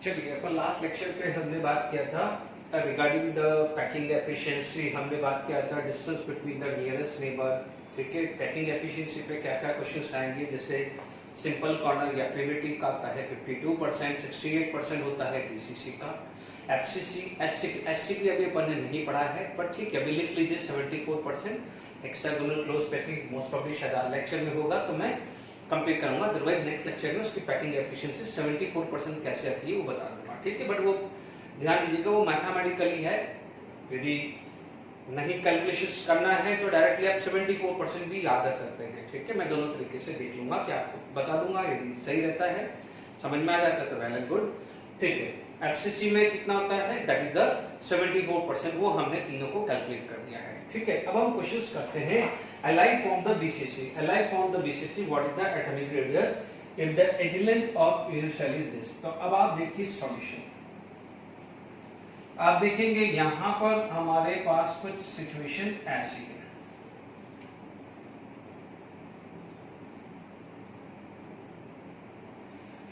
चलिए, अपन last lecture पे हमने बात किया था रिगार्डिंग द पैकिंग एफिशिएंसी। हमने बात किया था distance between the nearest neighbour. ठीक है, पैकिंग एफिशिएंसी पे क्या क्या क्वेश्चंस आएंगे, जैसे सिंपल कॉर्नर या प्रिमिटिव का आता है 52%, 68% होता है बीसीसी का। एफसीसी एससी की अभी अपन ने नहीं पढ़ा है, बट ठीक है, अभी लिख लीजिए 74%। Hexagonal close packing most probably शायद लेक्चर में होगा तो मैं कंप्लीट करूंगा, अदरवाइज नेक्स्ट लेक्चर में उसकी पैकिंग एफिशिएंसी 74% कैसे आती है वो बता दूंगा। ठीक है, बट वो ध्यान दीजिएगा वो मैथमेटिकली है, यदि नहीं कैलकुलेशंस करना है तो डायरेक्टली आप 74% भी याद कर सकते हैं। ठीक है, मैं दोनों तरीके से देख लूंगा कि आपको बता दूंगा, यदि सही रहता है समझ में आ जाता है तो वेल एंड गुड। ठीक है, एफसीसी में कितना होता है, दैट इज द 74%, वो हमने तीनों को कैलकुलेट कर दिया है। ठीक है, अब हम क्वेश्चंस करते हैं। Allied from the BCC, what is the atomic radius if the edge length of unit cell is this? तो अब आप देखिए सॉल्यूशन, आप देखेंगे यहां पर हमारे पास कुछ सिचुएशन ऐसी है।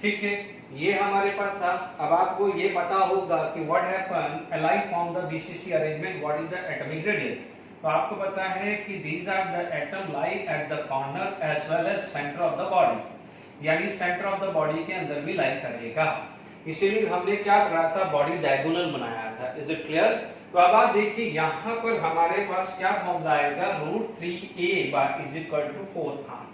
ठीक है, ये हमारे पास था। अब आपको ये पता होगा कि what happen allied from the BCC arrangement, what is the atomic radius? तो आपको पता है कि these are the atom lie at the corner as well as center of the body, यानी सेंटर ऑफ द बॉडी के अंदर भी लाई करेगा। इसीलिए हमने क्या करा था, बॉडी डायगोनल बनाया था। Is it clear? तो अब आप देखिए यहाँ पर हमारे पास क्या फॉर्मूला आएगा, √3a is equal to 4r।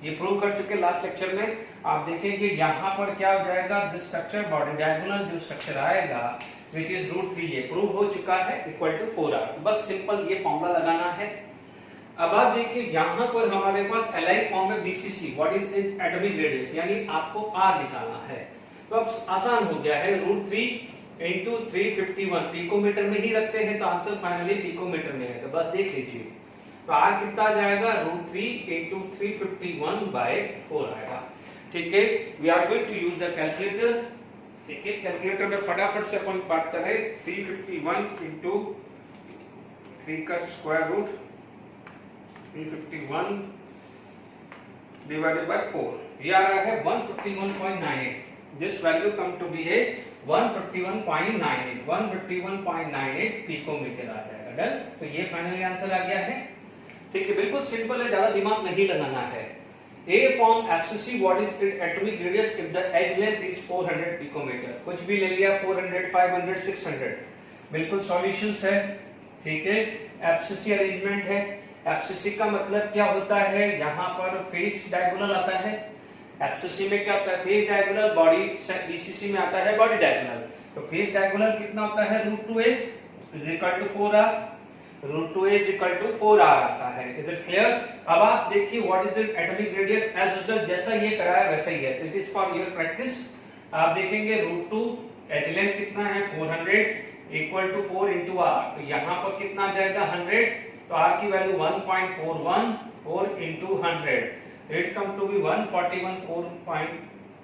ये प्रूव कर चुके लास्ट लेक्चर में। आप देखेंगे यहाँ पर क्या हो जाएगा, दिस स्ट्रक्चर बॉडी डायगोनल जो स्ट्रक्चर आएगा which is √3a प्रूव हो चुका है इक्वल टू 4r। तो बस सिंपल ये फॉर्मूला लगाना है। अब आप देखिए यहाँ पर हमारे पास एलाइड फॉर्म है BCC, what is its atomic radius, यानी आपको r निकालना है। तो अब आसान हो गया है, √3 into 351 पिकोमीटर में ही रखते हैं तो आंसर फाइनली पिकोमीटर में है। तो बस देख लीजिए, तो r कितना आ जाएगा, √3 into 351/4 आएगा। ठीक है, we are going to use the calculator. ठीक है, कैलकुलेटर में फटाफट से अपन बात करें, 351 into 3 का स्क्वायर रूट 351 डिवाइडेड बाय 4, ये आ रहा है 151.98। This value come to be a 151.98 picometre आ जाएगा। डन, तो ये फाइनली आंसर आ गया है। ठीक है, बिल्कुल सिंपल है, ज्यादा दिमाग नहीं लगाना है। A form FCC, what is its atomic radius if the edge length is 400 picometer? कुछ भी ले लिया, 400, 500, 600, बिल्कुल सॉल्यूशंस है। ठीक है, FCC अरेंजमेंट है। FCC का मतलब क्या होता है, यहाँ पर फेस डायगोनल आता है। FCC में क्या होता है, फेस डायगोनल, बॉडी BCC में आता है बॉडी डायगोनल। तो फेस डायगोनल कितना होता है, √2a is equal to 4r, √2a is equal to 4r आता है। Is it clear? अब आप देखिए what is it atomic radius, as usual जैसा ये कराया वैसा ही है। तो it is for your practice. आप देखेंगे √2 एज लेंथ कितना है 400 इक्वल टू 4 into r, तो यहाँ पर कितना आ जाएगा 100, तो r की value 1.41, 4 into 100, it come to be 141.4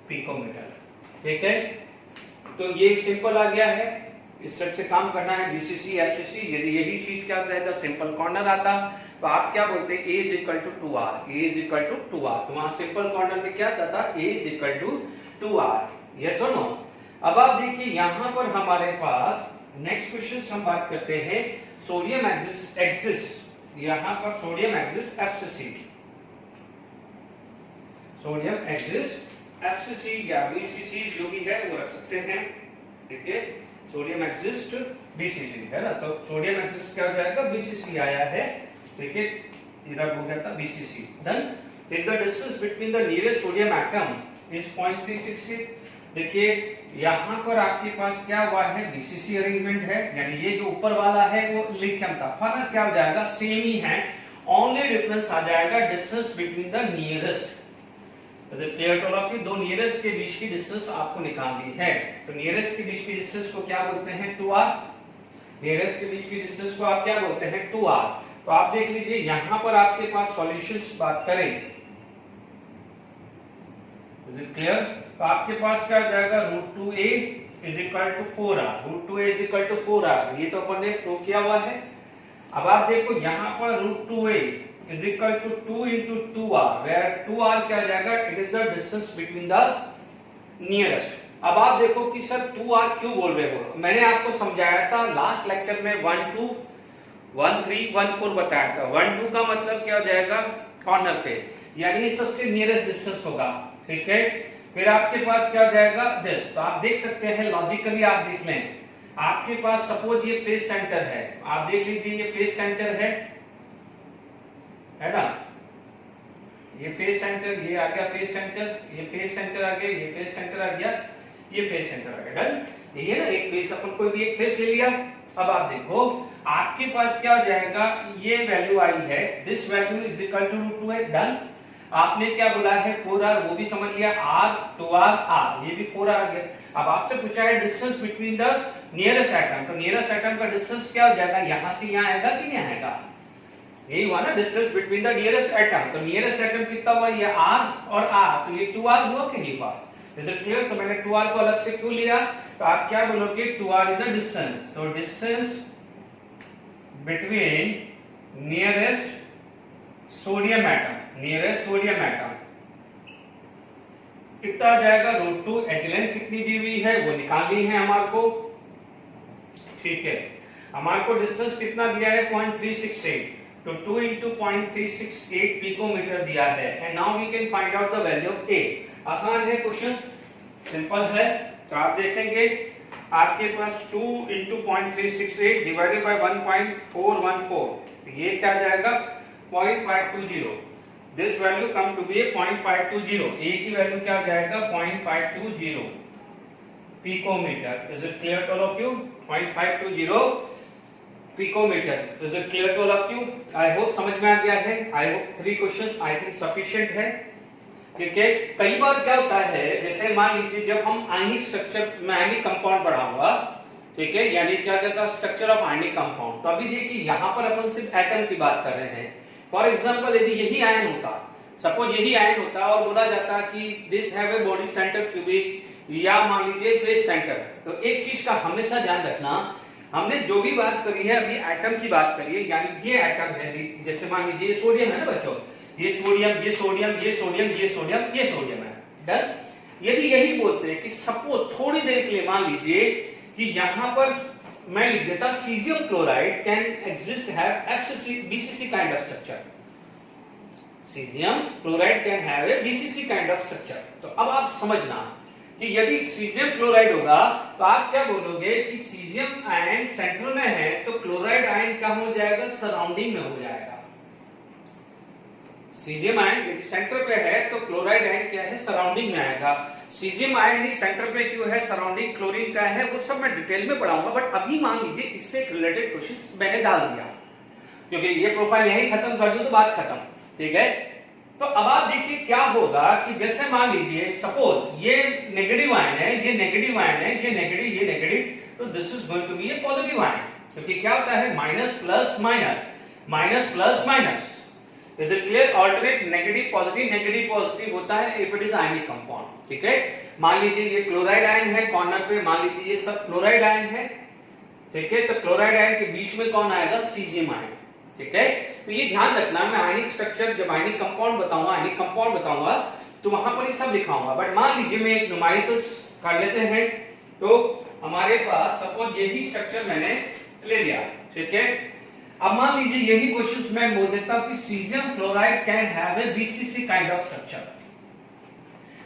picometre. ठीक है, तो ये सिंपल आ गया है। इस स्टेप से काम करना है बीसीसी एफसीसी। यदि यही चीज क्या होता है, सिंपल कॉर्नर आता तो आप क्या बोलते हैं, a is equal to 2r, a is equal to 2r। तो वहां सिंपल कॉर्नर में क्या था, a is equal to 2r। Yes और नो? अब आप देखिए यहाँ पर हमारे पास नेक्स्ट क्वेश्चन हम बात करते हैं, सोडियम एक्सिस, यहाँ पर sodium axis FCC, sodium axis FCC या बीसीसी जो भी है वो रख सकते हैं। ठीक है, सोडियम एक्सिस्ट बीसीसी है ना, तो सोडियम एक्सिस्ट क्या हो जाएगा, बीसीसी आया है। ठीक है, इधर हो गया था BCC. Then if the distance between the nearest sodium atom is 0.368। देखिए यहाँ पर आपके पास क्या हुआ है, बीसीसी अरेंजमेंट है, यानी ये जो ऊपर वाला है वो लिथियम था। फर्क क्या हो जाएगा, सेम ही है, ओनली डिफरेंस आ जाएगा distance between the nearest. Clear to all of you, दो नियरेस्ट के बीच की डिस्टेंस आपको निकालनी है। तो नियरेस्ट के बीच की डिस्टेंस को क्या बोलते हैं, 2r। नियरेस्ट के बीच की डिस्टेंस को आप क्या बोलते हैं, 2r। तो आप देख लीजिए यहाँ पर आपके पास सॉल्यूशंस बात करें, इज इट क्लियर? तो आपके पास क्या हो जाएगा, √2a is equal to 4r, √2a is equal to 4r, ये तो अपन ने प्रूव किया हुआ है। अब आप देखो यहाँ पर √2a is equal to 2 into 2r, where 2r क्या आ जाएगा, it is the distance between the nearest। अब आप देखो कि सर 2r क्यों बोल रहे हो। मैंने आपको समझाया था लास्ट लेक्चर में 1 2 1 3 1 4 बताया था। 1 2 का मतलब क्या हो जाएगा, कॉर्नर पे, यानी सबसे नियरेस्ट डिस्टेंस होगा, ठीक है। फिर आपके पास क्या हो जाएगा, दिस। तो आप देख सकते हैं लॉजिकली, आप देख लें, आपके पास सपोज ये फेस सेंटर है, आप देख लीजिए ये फेस सेंटर है ना, ये फेस सेंटर, ये आ गया फेस सेंटर, ये फेस सेंटर आ गया, ये फेस सेंटर आ गया, ये फेस सेंटर आ गया, डन। ये ना एक फेस, अपन कोई भी एक फेस ले लिया। अब आप देखो आपके पास क्या हो जाएगा, ये वैल्यू आई है, this value is equal to root 2 है, डन। आपने क्या बोला है 4r, वो भी समझ लिया, r 2r r, ये भी 4r आ गया। अब आपसे पूछा है distance between the nearest atom, तो नियरेस्ट एटम का डिस्टेंस क्या हो जाएगा, यहां से यहां आएगा कि नहीं आएगा, यही हुआ ना distance between the nearest atom. तो नियरेस्ट एटम कितना हुआ, ये r और r, तो ये 2r हुआ कि नहीं हुआ, इज इट क्लियर। तो मैंने 2r को अलग से क्यों लिया, तो आप क्या बोलोगे, 2r इज अ डिस्टेंस, तो distance between nearest sodium atom, nearest sodium atom कितना आ जाएगा, रूट 2। एच कितनी दी हुई है वो निकालनी है हमारे को, ठीक है। हमारे को डिस्टेंस कितना दिया है 0.368, तो 2 into 0.368 पिकोमीटर दिया है, and now we can find out the value of A. आसान है क्वेश्चन, सिंपल है। तो आप देखेंगे आपके पास 2 into 0.368 डिवाइडेड बाय 1.414, ये क्या जाएगा 0.520। This value come to be 0.520, A की वैल्यू क्या जाएगा 0.520 picometre. Is it clear to all of you, 0.520 picometre. Is it clear to all of you, I hope समझ में आ गया है। I hope 3 questions I think sufficient है, ठीक है। कई बार क्या होता है, जैसे मान लीजिए जब हम आयनिक स्ट्रक्चर में आयनिक कंपाउंड पढ़ाऊंगा, ठीक है, यानी क्या कहता है स्ट्रक्चर ऑफ आयनिक कंपाउंड, तो अभी देखिए यहां पर अपन सिर्फ एटम की बात कर रहे हैं। फॉर एग्जांपल यदि यही आयन होता, सपोज यही आयन होता और बोला जाता कि this have a body centre cubic, या मान लीजिए फेस सेंटर, तो एक चीज का हमेशा ध्यान रखना, हमने जो भी बात करी है अभी एटम की बात करी है, यानी ये एटम है, जैसे मान लीजिए ये सोडियम है ना बच्चों, ये सोडियम, ये सोडियम, ये सोडियम, ये सोडियम, ये सोडियम है, डन। यदि यही बोलते हैं कि सपोज थोड़ी देर के लिए मान लीजिए कि यहां पर मैं लिख देता caesium chloride can exist have FCC BCC kind of structure, caesium chloride can have a BCC kind of structure. तो अब आप समझना कि यदि सीजियम क्लोराइड होगा तो आप क्या बोलोगे कि सीजियम आयन सेंटर में है, तो क्लोराइड आयन क्या हो जाएगा, सराउंडिंग में हो जाएगा। सीजियम आयन यदि सेंटर पे है तो क्लोराइड आयन क्या है, सराउंडिंग में आएगा। सीजियम आयन ही सेंटर पे क्यों है, सराउंडिंग क्लोरीन का है, वो सब मैं डिटेल में पढ़ाऊंगा, बट अभी मान लीजिए इससे एक रिलेटेड क्वेश्चन मैंने डाल दिया, क्योंकि ये प्रोफाइल यही खत्म कर दूं तो बात खत्म, ठीक है। तो अब आप देखिए क्या होगा कि जैसे मान लीजिए सपोज ये नेगेटिव आयन है, ये नेगेटिव आयन है, ये नेगेटिव, ये नेगेटिव, तो this is going to be a positive ion, क्योंकि क्या होता है minus plus minus, minus plus minus, is it clear. Alternate negative positive होता है if it is ionic compound, ठीक है। मान लीजिए ये क्लोराइड आयन है कॉर्नर पे, मान लीजिए ये सब क्लोराइड आयन है, ठीक है, तो क्लोराइड आयन के बीच में कौन आएगा, सीजियम आयन, ठीक है। तो ये ध्यान रखना, मैं आयनिक स्ट्रक्चर जब आयनिक कंपाउंड बताऊंगा तो वहां पर ये सब लिखाऊंगा, बट मान लीजिए मैं एक नुमाइश कर लेते हैं, तो हमारे पास सपोज यही स्ट्रक्चर मैंने ले लिया, ठीक है। अब मान लीजिए यही क्वेश्चन मैं बोल देता हूं कि caesium chloride can have a BCC kind of structure.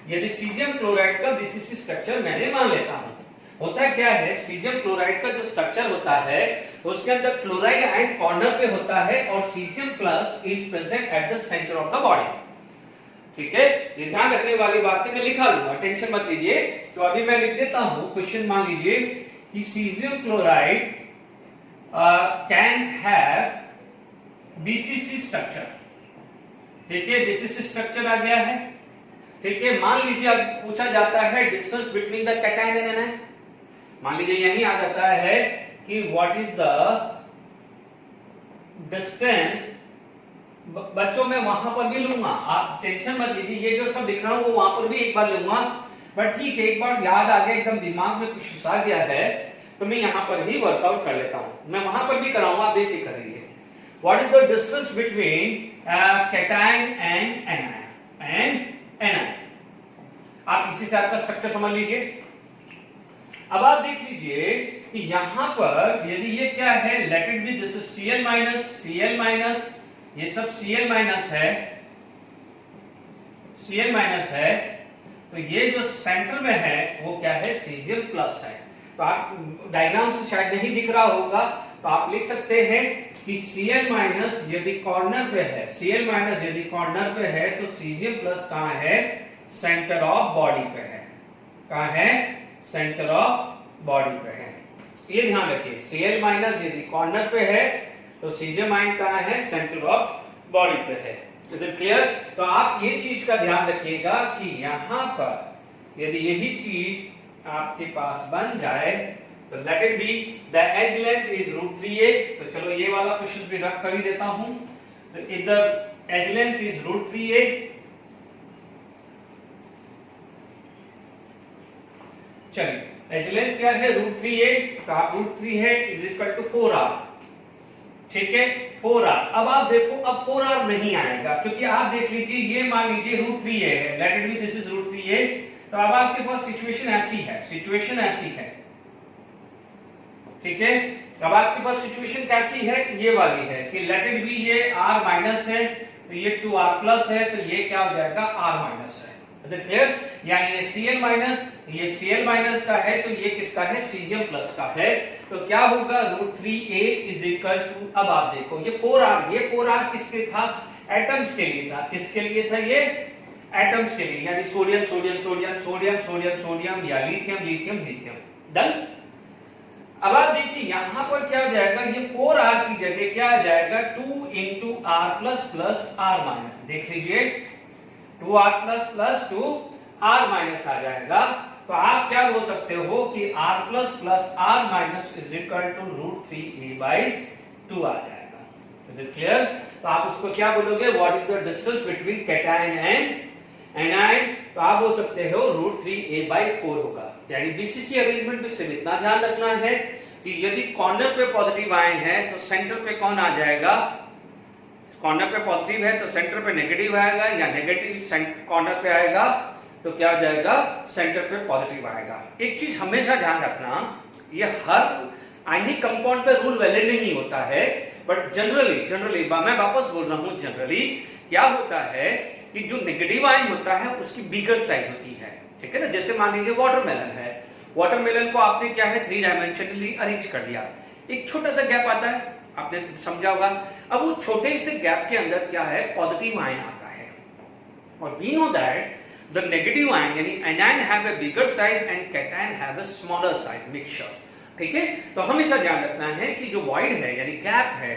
यदि सीजियम क्लोराइड का बीसीसी स्ट्रक्चर मैंने मान लेता हूं, होता क्या है, सीजियम क्लोराइड का जो स्ट्रक्चर होता है उसके अंदर क्लोराइड आयन कॉर्नर पे होता है और caesium plus is present at the centre of the body, ठीक है। ये ध्यान रखने वाली बात है, मैं लिखा लूंगा, टेंशन मत लीजिए। तो अभी मैं लिख देता हूं क्वेश्चन, मान लीजिए कि caesium chloride can have BCC structure, ठीक है, बीसीसी स्ट्रक्चर आ गया है, ठीक है। मान लीजिए अब पूछा जाता है distance between the cation and anion, मान लीजिए यही आ जाता है कि व्हाट इज द डिस्टेंस, बच्चों मैं वहां पर भी लूंगा, आप टेंशन मत लीजिए, ये जो सब लिख रहा हूं वो वहां पर भी एक बार लूंगा, बट ठीक है, एक बार याद आ गया, एकदम दिमाग में कुछ आ गया है, तो मैं यहां पर ही वर्कआउट कर लेता हूं, मैं वहां पर भी कराऊंगा, बेफिक्र रहिए। What is the distance between cation and anion, आप इसी टाइप का स्ट्रक्चर समझ लीजिए, अब आप देख लीजिए कि यहां पर यदि ये क्या है, late it B this is Cl minus, ये सब Cl माइनस है, तो ये जो सेंटर में है वो क्या है, Cgl प्लस है। तो आप डायग्राम से शायद नहीं दिख रहा होगा, तो आप लिख सकते हैं कि Cl माइनस यदि कॉर्नर पे है, Cl माइनस यदि कॉर्नर पे है तो Cgl प्लस कहां है, सेंटर ऑफ बॉडी पे है। कहां है, सेंटर ऑफ बॉडी पे है। ये ध्यान रखिए, Cl माइनस यदि कॉर्नर पे है तो Cj माइनस कहां है, सेंटर ऑफ बॉडी पे है। Is it clear? तो आप ये चीज का ध्यान रखिएगा कि यहां पर यदि यही चीज आपके पास बन जाए तो let it be the edge length is √3a। तो चलो ये वाला क्वेश्चन भी रख कर ही देता हूं। तो इधर एज लेंथ इज √3a, चलिए एज लेंथ क्या है, √3a, तो आप √3 है इज इक्वल टू 4r, ठीक है 4r। अब आप देखो, अब 4r नहीं आएगा क्योंकि आप देख लीजिए ये मान लीजिए √3a है, late it B this is √3a। तो अब आपके पास सिचुएशन ऐसी है, ठीक है। अब आपके पास सिचुएशन कैसी है, ये वाली है कि लेट इट बी ये r माइनस है तो ये 2r प्लस है, तो ये क्या हो जाएगा, r माइनस है। क्लियर? यानी ये Cl माइनस का है तो ये किसका है, Cgl प्लस का है। तो क्या होगा, √3a इज इक्वल टू, अब आप देखो ये 4r किसके था, एटम्स के लिए था। किसके लिए था ये, एटम्स के लिए, यानी sodium sodium sodium sodium sodium sodium या लिथियम लिथियम लिथियम। डन। अब आप देखिए यहां पर क्या हो जाएगा, ये 4r की जगह क्या आ जाएगा, 2 into r plus plus r minus. देख लीजिए 2r plus plus 2r minus आ जाएगा। तो आप क्या बोल सकते हो कि r plus plus r minus is equal to √3a/2 आ जाएगा। Is it clear? तो आप उसको क्या बोलोगे, what is the distance between cation and anion? तो आप बोल सकते हो √3a/4 होगा। यानी बीसीसी अरेंजमेंट में सिर्फ इतना ध्यान रखना है कि यदि कॉर्नर पे पॉजिटिव आयन है तो सेंटर पे कौन आ जाएगा, कॉर्नर पे पॉजिटिव है तो सेंटर पे नेगेटिव आएगा, या नेगेटिव कॉर्नर पे आएगा तो क्या हो जाएगा, सेंटर पे पॉजिटिव आएगा। एक चीज हमेशा ध्यान रखना, ये हर आयनिक कंपाउंड पे रूल वैलिड नहीं होता है, बट जनरली मैं वापस बोल रहा हूं, जनरली क्या होता है कि जो नेगेटिव आयन होता है उसकी बिगर साइज होती है, ठीक है ना। जैसे मान लीजिए वाटरमेलन है, वाटरमेलन को आपने क्या है 3 डायमेंशनली अरेंज कर दिया, एक छोटा सा गैप आता है, आपने समझा होगा। अब वो छोटे से गैप के अंदर क्या है, पॉजिटिव आयन आता है, और we know that the negative ion यानी anion have a bigger size and cation have a smaller size mixture, ठीक है। तो हमेशा ध्यान रखना है कि जो वॉइड है यानी गैप है,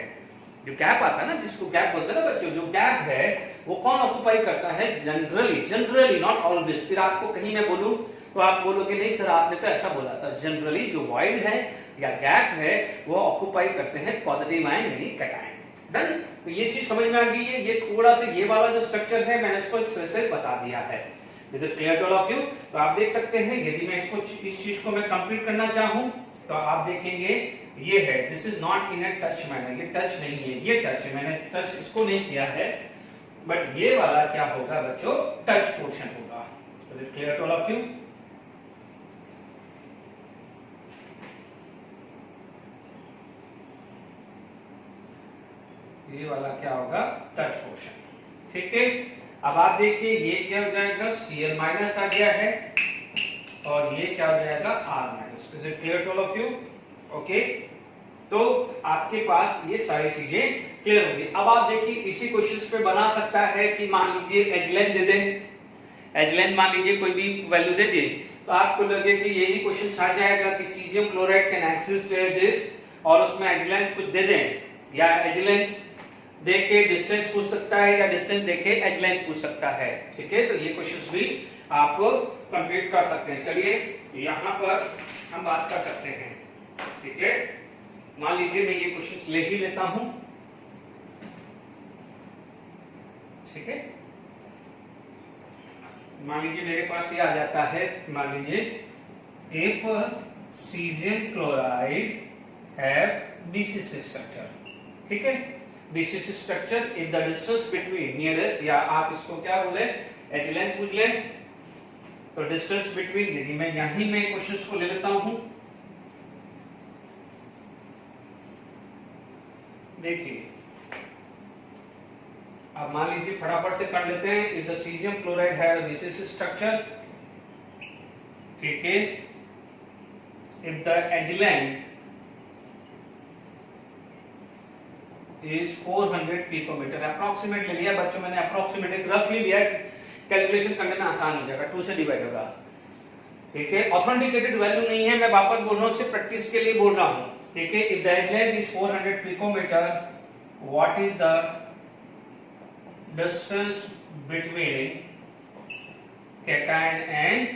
जो गैप आता है ना, जिसको गैप बोलते हैं ना बच्चों, जो गैप है वो कौन ऑक्युपाई करता है, जनरली नॉट ऑलवेज। फिर आपको कहीं मैं बोलूं तो आप बोलोगे नहीं सर आपने तो ऐसा बोला था, जनरली जो वॉइड है या गैप है वो ऑक्युपाई करते हैं पॉजिटिव आयन यानी कैटायन। डन। तो ये चीज समझ में आ गई है। ये थोड़ा सा ये वाला जो स्ट्रक्चर है मैंने इसको से बता दिया है। Is it clear to all of you? तो आप देख सकते हैं, यदि मैं इसको इस चीज को मैं कंप्लीट करना चाहूं तो आप देखेंगे ये है, this is not in a touch manner, ये टच नहीं है, ये टच है, मैंने टच इसको नहीं किया है, बट ये वाला क्या होगा बच्चों, टच पोर्शन होगा। Is it clear to all of you? ये वाला क्या होगा, टच पोर्शन, ठीक है। अब आप देखिए ये क्या हो जाएगा, Cl माइनस आ गया है और ये क्या हो जाएगा, R minus. Is it clear to all of you? Okay, तो आपके पास ये सारी चीजें क्लियर होगी। अब आप देखिए इसी क्वेश्चंस पे बना सकता है कि मान लीजिए एज लेंथ दे दें, एज लेंथ मान लीजिए कोई भी वैल्यू दे दिए, तो आपको लगे कि यही क्वेश्चन आ जाएगा कि caesium chloride can exist at this, और उसमें एज लेंथ कुछ दे दें, या एज लेंथ देख के डिस्टेंस पूछ सकता है, या डिस्टेंस देख के एज लेंथ पूछ सकता है, ठीक है। तो ये क्वेश्चंस भी आप कंप्लीट कर सकते हैं। चलिए यहाँ पर हम बात कर सकते हैं, ठीक है। मान लीजिए मैं ये क्वेश्चन ले ही लेता हूं, ठीक है। मान लीजिए मेरे पास ये आ जाता है, मान लीजिए if caesium chloride have BCC structure, ठीक है, BCC structure if the distance between nearest, या आप इसको क्या बोले, एज लेंथ पूछ ले, तो डिस्टेंस बिटवीन, यदि मैं यहीं में क्वेश्चंस को ले लेता हूं, देखिए अब मान लीजिए फटाफट से कर लेते हैं। If the cesium chloride have a basis structure, ठीक है, if the edge length is 400 picometre, approximate ले लिया बच्चों मैंने, अप्रोक्सीमेट रफली लिया, कैलकुलेशन करने में आसान हो जाएगा, 2 से डिवाइड होगा, ठीक है। ऑथेंटिकेटेड वैल्यू नहीं है, मैं वापस बोल रहा हूं, सिर्फ प्रैक्टिस के लिए बोल रहा हूं, ठीक है। If the edge length is 400 picometre, what is the distance between cation and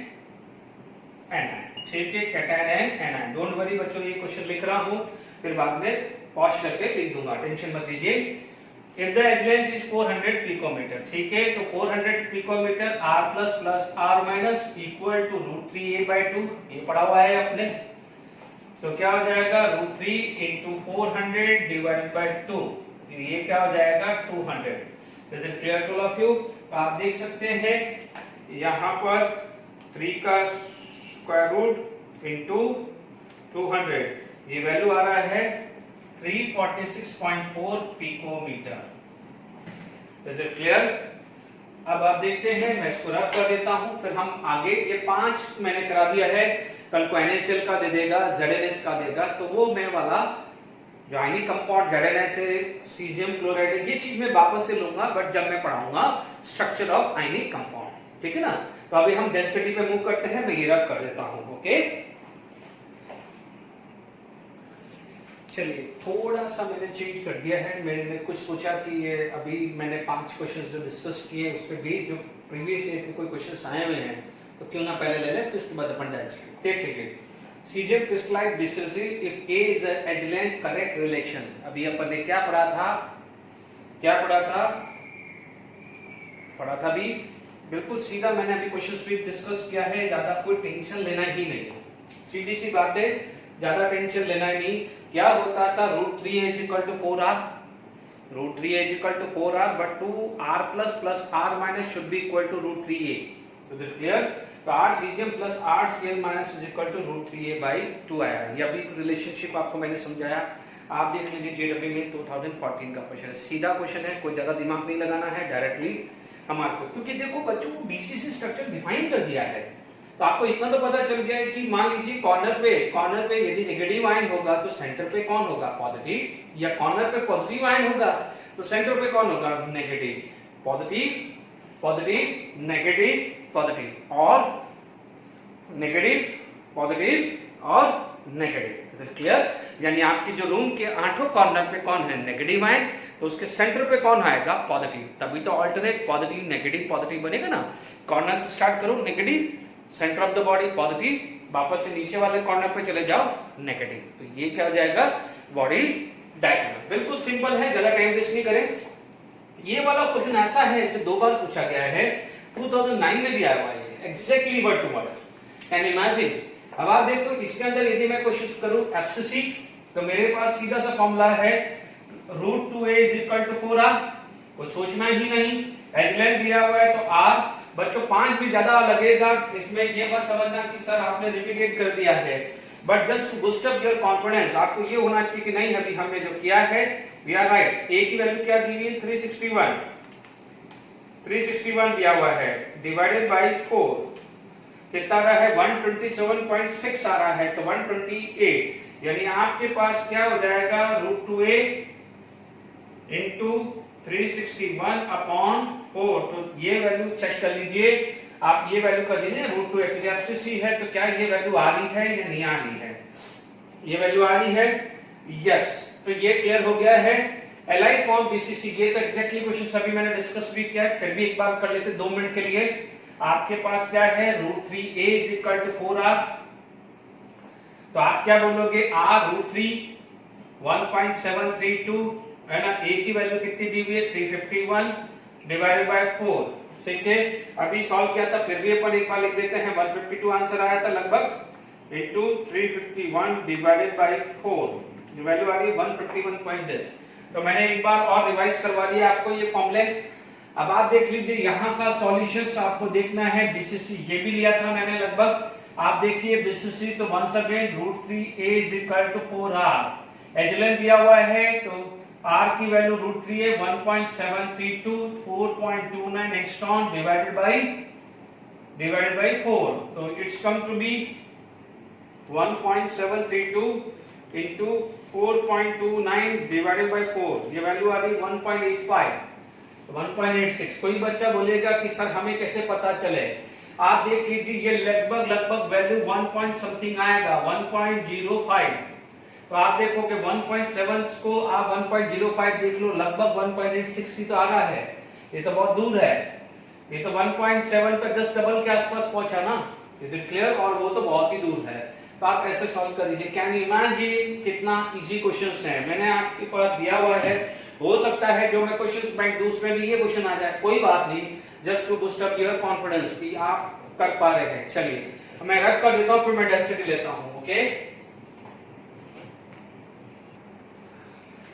anion, ठीक है, cation and anion. Don't worry बच्चों, ये क्वेश्चन लिख रहा हूं, फिर बाद में पॉज करके लिख दूंगा, टेंशन मत लीजिए। If the edge length is 400 picometre, ठीक है, तो 400 picometre r plus plus r minus equal to √3a/2, ये पढ़ा हुआ है आपने, तो क्या हो जाएगा √3 into 400 डिवाइडेड बाय 2, ये क्या हो जाएगा 200। Is it clear to all of you? तो आप देख सकते हैं यहां पर 3 का स्क्वायर रूट इंटू 200, ये वैल्यू आ रहा है 346.4 पिकोमीटर। Is it clear? अब आप देखते हैं, मैं इसको रब कर देता हूं, फिर हम आगे, ये 5 मैंने करा दिया है, कल को NaCl का दे देगा, ZnS का देगा, तो वो मैं वाला जो आयनिक कंपाउंड ZnS है, सीजियम क्लोराइड, ये चीज मैं वापस से लूंगा, बट जब मैं पढ़ाऊंगा स्ट्रक्चर ऑफ आयनिक कंपाउंड, ठीक है ना। तो अभी हम डेंसिटी पे मूव करते हैं, मैं ये रब कर देता हूं, ओके। चलिए थोड़ा सा मैंने चेंज कर दिया है, मैंने कुछ सोचा कि ये अभी मैंने 5 क्वेश्चंस जो डिस्कस किए उस पे बेस्ड जो प्रीवियस ईयर के कोई क्वेश्चंस आए हुए हैं, तो क्यों ना पहले ले लें, फिर उसके बाद अपन डायरेक्ट देख लीजिए। Cesium crystallized basis if A is a edge length correct relation, अभी अपन ने क्या पढ़ा था, पढ़ा था भी बिल्कुल सीधा, मैंने अभी क्वेश्चंस भी डिस्कस किया है, ज्यादा कोई टेंशन लेना ही नहीं, सीधी सी बात है, ज्यादा टेंशन लेना ही नहीं। क्या होता था, √3a is equal to 4r, √3a is equal to 4r, but 2r plus plus r minus should be equal to √3a. So this is clear? तो r cesium plus r Cl minus is equal to √3a by 2 आया। ये अभी relationship आपको मैंने समझाया, आप देख लीजिए JEE में 2014 का क्वेश्चन है, सीधा क्वेश्चन है, कोई ज्यादा दिमाग नहीं लगाना है, डायरेक्टली हमारे को, क्योंकि देखो बच्चों BCC स्ट्रक्चर डिफाइन कर दिया है, तो आपको इतना तो पता चल गया है कि मान लीजिए कॉर्नर पे यदि नेगेटिव आयन होगा तो सेंटर पे कौन होगा, पॉजिटिव, या कॉर्नर पे पॉजिटिव आयन होगा तो सेंटर पे कौन होगा, negative, positive positive negative positive, और नेगेटिव पॉजिटिव और नेगेटिव। Is it clear? यानी आपके जो रूम के 8 कॉर्नर पे कौन है, नेगेटिव आयन, तो उसके सेंटर पे कौन आएगा, पॉजिटिव, तभी तो ऑल्टरनेट पॉजिटिव नेगेटिव पॉजिटिव बनेगा ना। कॉर्नर से स्टार्ट करो negative, centre of the body positive, वापस से नीचे वाले कॉर्नर पे चले जाओ नेगेटिव, तो ये क्या हो जाएगा, बॉडी डायग्राम। बिल्कुल सिंपल है, ज्यादा टाइम वेस्ट नहीं करें। ये वाला क्वेश्चन ऐसा है जो 2 बार पूछा गया है, 2009 में भी आया हुआ है, exactly word to word, can imagine. अब आप देखो इसके अंदर यदि मैं कोशिश करूं FCC, तो मेरे पास सीधा सा फॉर्मूला है √2a is equal to 4r, कुछ सोचना ही नहीं, एज लेंथ दिया हुआ है तो r, बच्चों 5 भी ज्यादा लगेगा इसमें, ये बस समझना कि सर आपने रिपीटेड कर दिया है, but just to boost up your confidence, आपको ये होना चाहिए कि नहीं अभी हमने जो किया है वी आर राइट। a की वैल्यू क्या दी हुई है, 361 दिया हुआ है, डिवाइडेड बाय 4 कितना रहा है, 127.6 आ रहा है, तो 128, यानी आपके पास क्या हो जाएगा, √2a इंटू 361/4, तो ये वैल्यू चेक कर लीजिए आप, ये वैल्यू कर दीजिए √2a, क्योंकि FCC है तो क्या ये वैल्यू आ रही है या नहीं आ रही है, ये वैल्यू आ रही है, यस, तो ये क्लियर हो गया है। एलाइड फॉर्म BCC, ये तो एग्जैक्टली क्वेश्चन सभी मैंने डिस्कस भी किया है, फिर भी एक बार कर लेते 2 मिनट के लिए। आपके पास क्या है, √3a is equal to 4r, तो आप क्या बोलोगे, r √3 1.732 है ना, a की वैल्यू कितनी दी हुई है 351 डिवाइडेड बाय 4, ठीक है। अभी सॉल्व किया था, फिर भी अपन एक बार लिख देते हैं, 152 आंसर आया था लगभग, इनटू 351 डिवाइडेड बाय 4, जो वैल्यू आ रही है 151.10। तो मैंने एक बार और रिवाइज करवा दिया आपको ये फॉर्मूले। अब आप देख लीजिए यहाँ का सॉल्यूशंस आपको देखना है। बीसीसी ये भी लिया था मैंने लगभग, आप देखिए बीसीसी तो once again √3a is equal to 4r। एजलन दिया हुआ है तो r की वैल्यू √3 है 1.732 4.29 एंगस्ट्रॉम डिवाइडेड बाय 4, तो it's come to be 1.732 into 4.29 divided by 4, ये वैल्यू आ रही 1.85 1.86। कोई बच्चा बोलेगा कि सर हमें कैसे पता चले, आप देख लीजिए ये लगभग वैल्यू 1 पॉइंट समथिंग आएगा 1.05, तो आप देखोगे 1.7 को आप 1.05 देख लो, लगभग 1.86 ही तो आ रहा है, ये तो बहुत दूर है, ये तो 1.7 का जस्ट डबल के आसपास पहुंचा ना, इज इट क्लियर, और वो तो बहुत ही दूर है। तो आप ऐसे सॉल्व कर दीजिए। कैन इमेजिन कितना इजी क्वेश्चंस है, मैंने आपके पास दिया हुआ है, हो सकता है जो मैं क्वेश्चंस बैंक दूं उसमें भी ये क्वेश्चन आ जाए, कोई बात नहीं, just to boost up your confidence कि आप कर पा रहे हैं। चलिए मैं रख कर देता हूं, फिर मैं डेंसिटी लेता हूं। ओके,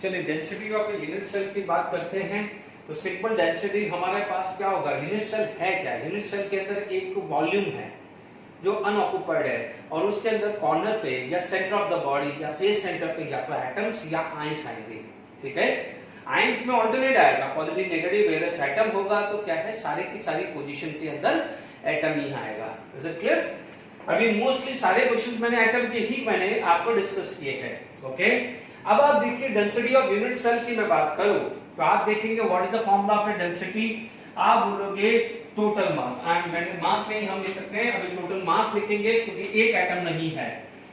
चलिए डेंसिटी ऑफ यूनिट सेल की बात करते हैं। तो सिंपल डेंसिटी हमारे पास क्या होगा, यूनिट सेल है क्या, यूनिट सेल के अंदर एक वॉल्यूम है जो अनऑक्युपाइड है, और उसके अंदर कॉर्नर पे या सेंटर ऑफ द बॉडी या फेस सेंटर पे या तो एटम्स या आयंस आएंगे। ठीक है, आयंस में ऑल्टरनेट आएगा, पॉजिटिव नेगेटिव, वेरियस एटम होगा तो क्या है, सारे की सारी पोजीशन के अंदर एटम ही आएगा। Is it clear? अभी मोस्टली सारे क्वेश्चंस मैंने एटम के ही मैंने आपको डिस्कस किए हैं। ओके, अब आप देखिए डेंसिटी ऑफ यूनिट सेल की मैं बात करूं तो आप देखेंगे what is the formula of density, आप बोलोगे टोटल मास, मैंने मास नहीं हम लिख सकते हैं, अभी टोटल मास लिखेंगे क्योंकि एक एटम नहीं है,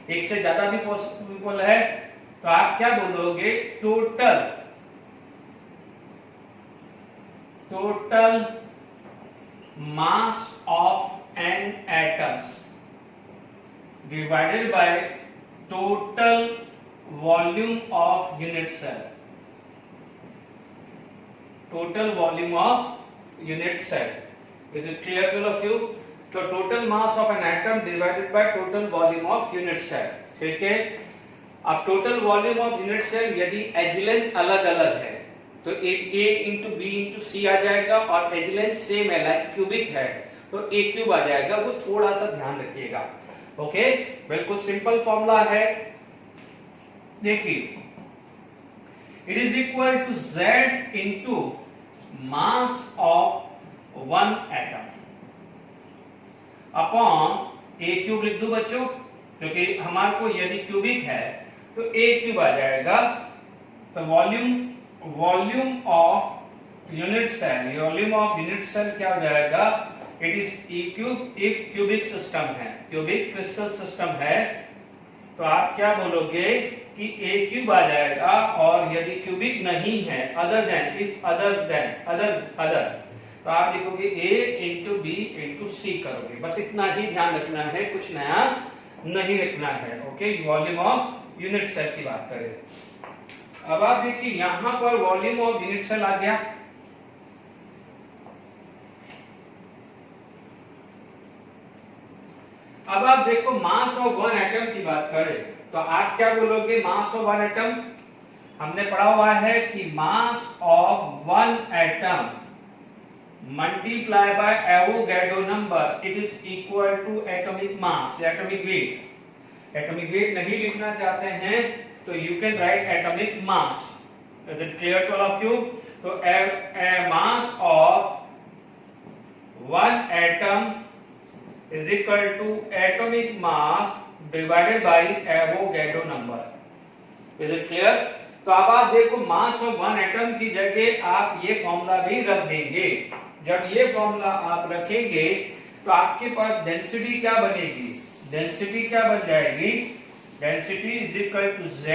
एक से ज्यादा भी पॉसिबल है, तो आप क्या बोलोगे, total mass of an atoms divided by total volume of unit cell, total volume of unit cell. Is it clear to all of you? तो total mass of an atom divided by total volume of unit cell। ठीक है, अब total volume of unit cell यदि as length अलग अलग है तो एक A इंटू बी इंटू सी आ जाएगा, और एज लेंथ सेम है लाइक क्यूबिक है तो A क्यूब आ जाएगा, वो थोड़ा सा ध्यान रखिएगा। ओके, बिल्कुल सिंपल फॉर्मूला है, देखिए it is equal to Z into mass of one atom upon a cube लिख दो बच्चों, क्योंकि हमारे को यदि क्यूबिक है तो ए क्यूब आ जाएगा, तो volume of unit cell, volume of unit cell क्या हो जाएगा, it is E cube if cubic system है, क्यूबिक क्रिस्टल सिस्टम है, तो आप क्या बोलोगे कि ए क्यूब आ जाएगा, और यदि क्यूबिक नहीं है अदर देन, इफ अदर तो आप लिखोगे A इंटू बी इंटू सी करोगे, बस इतना ही ध्यान रखना है, कुछ नया नहीं लिखना है। Okay, volume of unit cell की बात करें। अब आप देखिए यहां पर वॉल्यूम ऑफ यूनिट सेल आ गया, अब आप देखो मास ऑफ वन एटम की बात करें तो आप क्या बोलोगे, मास ऑफ वन एटम हमने पढ़ा हुआ है कि mass of one atom multiply by Avogadro number, it is equal to atomic mass, atomic weight. Atomic weight नहीं लिखना चाहते हैं तो you can write atomic mass. Is it clear to all of you? तो mass of one atom is equal to atomic mass divided by Avogadro number. Is it clear? तो अब आप देखो मास ऑफ वन एटम की जगह आप ये formula भी रख देंगे। जब ये फॉर्मूला आप रखेंगे तो आपके पास डेंसिटी क्या बनेगी, डेंसिटी क्या बन जाएगी, density is equal to Z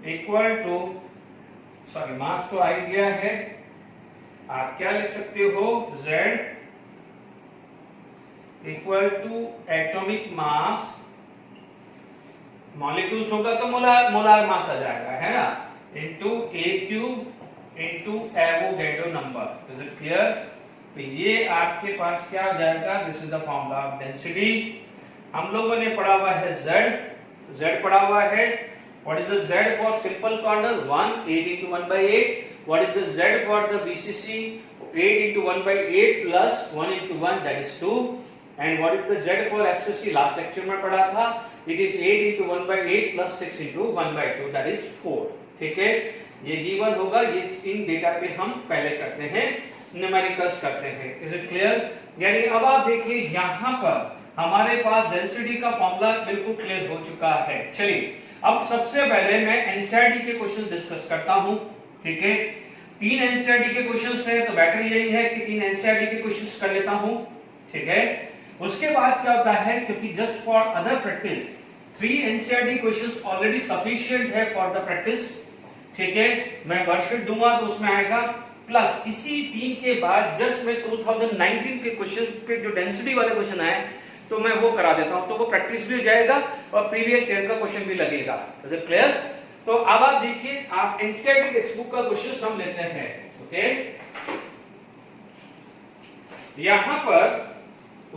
equal to, sorry mass तो आ गया है, आप क्या लिख सकते हो, Z equal to atomic mass, molecules होगा तो मोलार मास आ जाएगा, है ना, into a cube into Avogadro number. Is it clear? तो ये आपके पास क्या हो जाएगा, this is the formula of density. हम लोगों ने पढ़ा हुआ है Z पढ़ा हुआ है, what is the Z for simple corner 1 8 into 1/8, what is the Z for the BCC 8 into 1 by 8 plus 1 into 1 that is 2 and what is the Z for FCC last lecture में पढ़ा था, it is 8 into 1 by 8 plus 6 into 1 by 2 that is 4। ठीक है, ये given होगा, ये इन data पे हम पहले करते हैं, न्यूमेरिकल्स करते हैं। Is it clear? यानी अब आप देखिए यहाँ पर हमारे पास डेंसिटी का फॉर्मूला बिल्कुल क्लियर हो चुका है। चलिए अब सबसे पहले मैं एनसीईआरटी के क्वेश्चन डिस्कस करता हूं। ठीक है, 3 एनसीईआरटी के क्वेश्चंस है, तो बेटर यही है कि 3 एनसीईआरटी के क्वेश्चंस कर लेता हूं। ठीक है, उसके बाद क्या होता है, क्योंकि just for other practice 3 NCERT questions already sufficient है फॉर द प्रैक्टिस। ठीक है, मैं वर्कशीट दूंगा तो उसमें आएगा, प्लस इसी 3 के बाद जस्ट मैं 2019 के क्वेश्चन पे जो डेंसिटी वाले क्वेश्चन आए तो मैं वो करा देता हूं, तो वो प्रैक्टिस भी हो जाएगा और प्रीवियस ईयर का क्वेश्चन भी लगेगा। Is it clear? तो अब आप देखिए, आप एनसीईआरटी टेक्स्ट बुक का क्वेश्चन हम लेते हैं। ओके, यहां पर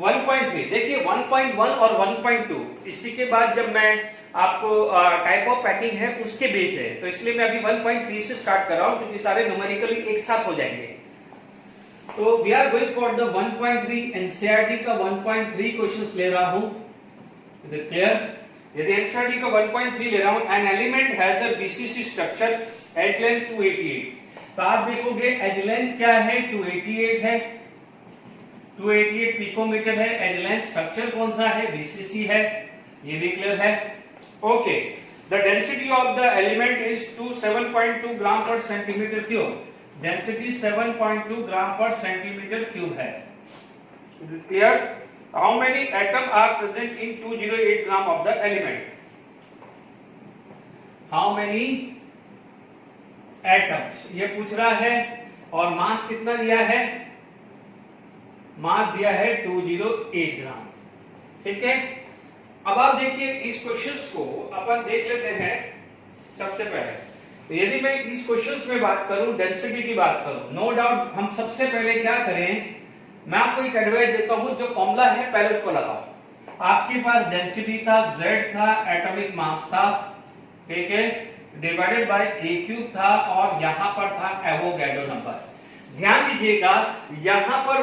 1.3 देखिए, 1.1 और 1.2 इसी के बाद जब मैं आपको टाइप ऑफ पैकिंग है उसके बेस है, तो इसलिए मैं अभी 1.3 से स्टार्ट कर रहा हूं क्योंकि सारे न्यूमेरिकली एक साथ हो जाएंगे। तो we are going for the 1.3 NCERT का 1.3 क्वेश्चंस ले रहा हूं। Is it clear? यदि एनसीईआरटी का 1.3 ले रहा हूं, an element has a BCC structure edge length 288, तो आप देखोगे एज लेंथ क्या है, 288 है, 288 पिकोमीटर है। एज लेंथ स्ट्रक्चर कौन सा है, बीसीसी है, ये भी क्लियर है। Okay, the density of the element is 7.2 gram per centimetre cube. Density 7.2 gram per centimetre cube है। Is it clear? How many atom are present in 208 gram of the element? How many atoms ये पूछ रहा है, और मास कितना दिया है, मास दिया है 208 ग्राम। ठीक है, अब आप देखिए इस क्वेश्चंस को अपन देख लेते हैं। सबसे पहले तो यदि मैं इस क्वेश्चंस में बात करूं, डेंसिटी की बात करूं, नो डाउट हम सबसे पहले क्या करें, मैं आपको एक एडवाइस देता हूं, जो फॉर्मूला है पहले उसको लगाओ। आपके पास डेंसिटी था, Z था, एटॉमिक मास था, ठीक है, डिवाइडेड बाय a क्यूब था, और यहां पर था एवोगैड्रो नंबर। ध्यान दीजिएगा, यहां पर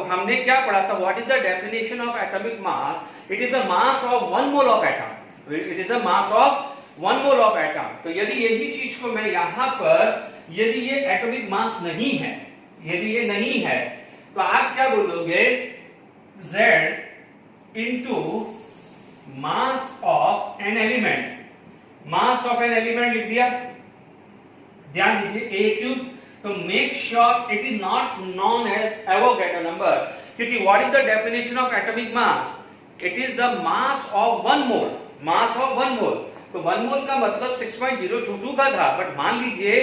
हमने क्या पढ़ा था, what is the definition of atomic mass? It is the mass of 1 mole of atom. It is the mass of 1 mole of atom. तो यदि यही चीज को मैं यहां पर, यदि ये एटॉमिक मास नहीं है, यदि ये नहीं है, तो आप क्या बोलोगे, Z into mass of an element. Mass of an element लिख दिया। ध्यान दीजिए, a क्यूब, तो make sure it is not non as Avogadro number, क्योंकि what is the definition of atomic mass? It is the mass of 1 mole. Mass of 1 mole, तो 1 मोल का मतलब 6.022 का था, बट मान लीजिए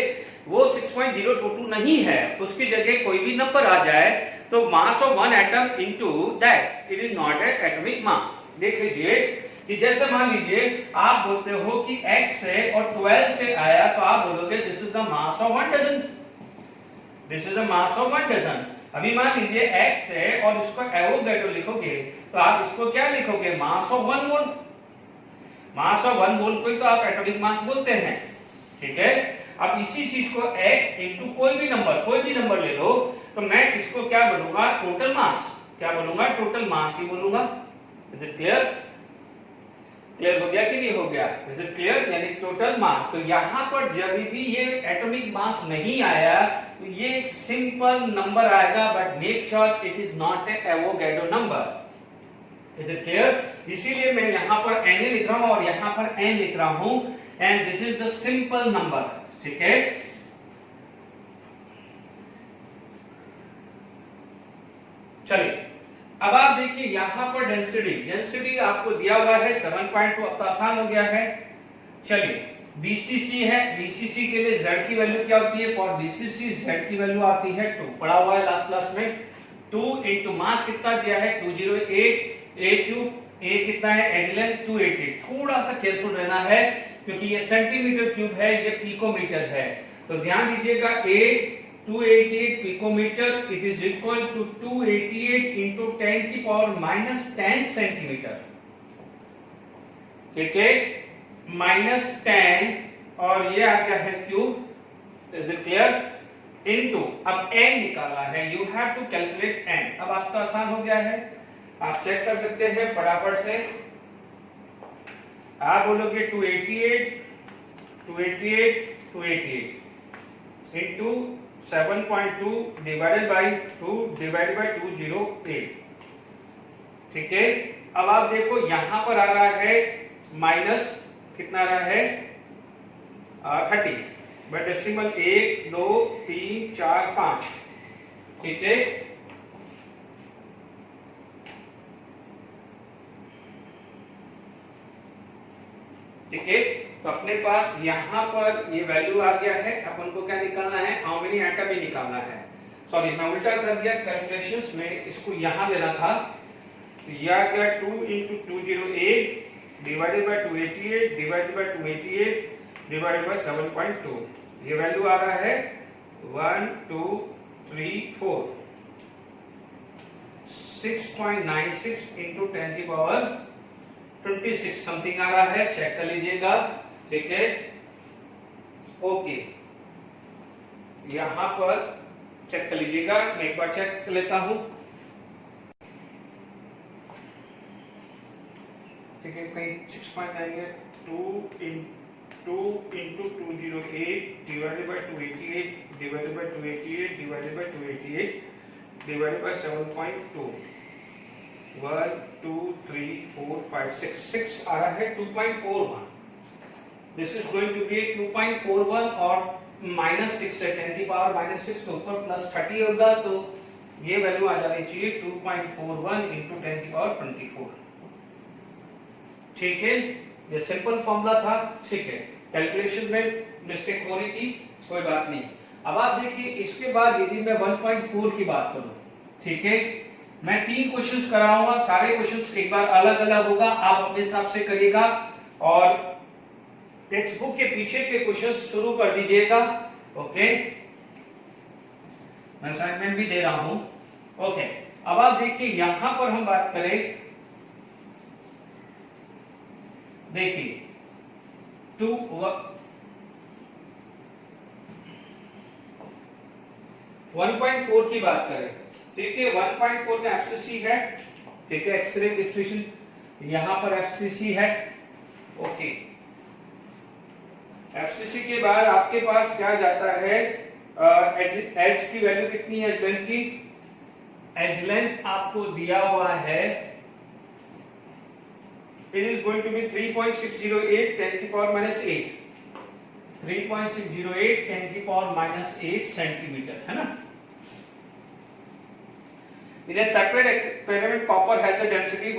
वो 6.022 नहीं है, उसकी जगह कोई भी नंबर आ जाए, तो mass of 1 atom into that, it is not a atomic mass. देख लीजिए कि जैसे मान लीजिए आप बोलते हो कि x से और 12 से आया, तो आप बोलोगे this is the mass of 1 dozen, this is the mass of 1 dozen. अभी मान लीजिए x है और इसको एवोगैड्रो लिखोगे, तो आप इसको क्या लिखोगे, मास ऑफ 1 मोल। मास ऑफ 1 मोल को ही तो आप एटॉमिक मास बोलते हैं। ठीक है, अब इसी चीज को x इंटू कोई भी नंबर ले लो, तो मैं इसको क्या बोलूंगा, टोटल मास। क्या बोलूंगा, टोटल मास ही बोलूंगा। Is it clear? क्लियर हो गया कि नहीं हो गया? Is it clear? यानी टोटल मास। तो यहां पर जब भी ये एटॉमिक मास नहीं आया, तो ये एक सिंपल नंबर आएगा, but make sure it is not a Avogadro number. Is it clear? इसीलिए मैं यहां पर Na लिख रहा हूं और यहां पर N लिख रहा हूं, and this is the simple number. ठीक है, चलिए अब आप देखिए यहां पर डेंसिटी आपको दिया हुआ है 7.2, अब तो आसान हो गया है। चलिए बीसीसी है, बीसीसी के लिए Z की वैल्यू क्या होती है, फॉर बीसीसी Z की वैल्यू आती है 2, पढ़ा हुआ है लास्ट क्लास में। 2 इंटू मास कितना दिया है 208, a क्यूब, a कितना है, एज लेंथ 288। थोड़ा सा केयरफुल रहना है क्योंकि ये सेंटीमीटर क्यूब है, ये पिकोमीटर है, तो ध्यान दीजिएगा, a 288 picometre, it is equal to 288 into 10 की पावर माइनस 10 सेंटीमीटर। ठीक है, माइनस 10, और ये आ गया है cube. Is it clear? Into, अब n निकाला है, you have to calculate n। अब आपका आसान हो गया है, आप चेक कर सकते हैं फटाफट से। आप बोलोगे 288 into 7.2 divided by 2 divided by 208। ठीक है, अब आप देखो यहां पर आ रहा है माइनस, कितना आ रहा है 30, बट डेसिमल 1 2 3 4 5। ठीक है, ठीक है, तो अपने पास यहां पर ये वैल्यू आ गया है। अपन को क्या निकालना है, हाउ मेनी एटम ही निकालना है। सॉरी, मैं उल्टा कर दिया कैलकुलेशंस में, इसको यहां लेना था। तो ये आ गया 2 into 208 divided by 288 divided by 288 divided by 7.2। ये वैल्यू आ रहा है 1 2 3 4 6.96 into 10 की पावर 26 समथिंग आ रहा है। चेक कर लीजिएगा। ठीक है, ओके, यहां पर चेक कर लीजिएगा, मैं एक बार चेक कर लेता हूं। ठीक है, कहीं 6.9 2 into 208 divided by 288 divided by 288 divided by 288 divided by 7.2 1 2 3 4 5 6 आ रहा है 2.41। This is going to be 2.41 और -6 है, 10 की पावर -6 ऊपर प्लस 30 होगा, तो ये वैल्यू आ जानी चाहिए 2.41 into 10 की पावर 24। ठीक है, ये सिंपल फॉर्मूला था। ठीक है, कैलकुलेशन में मिस्टेक हो रही थी, कोई बात नहीं। अब आप देखिए, इसके बाद यदि मैं 1.4 की बात करूं, ठीक है, मैं 3 क्वेश्चंस कराऊंगा, सारे क्वेश्चंस एक बार अलग अलग होगा, आप अपने हिसाब से करिएगा और टेक्स्ट बुक के पीछे के क्वेश्चंस शुरू कर दीजिएगा। ओके, मैं असाइनमेंट भी दे रहा हूं। ओके, अब आप देखिए यहां पर हम बात करें, देखिए 1.4 की बात करें। ठीक है, 1.4 में एफसीसी है। ठीक है, एक्सरे डिफ्यूजन, यहां पर एफसीसी है। ओके, एफसीसी के बाद आपके पास क्या जाता है, एज की वैल्यू कितनी है, एज लेंथ की, एज लेंथ आपको दिया हुआ है, it is going to be 3.608 10 की पावर -8, 3.608 10 की पावर -8 सेंटीमीटर, है ना। In a separate experiment, copper has a density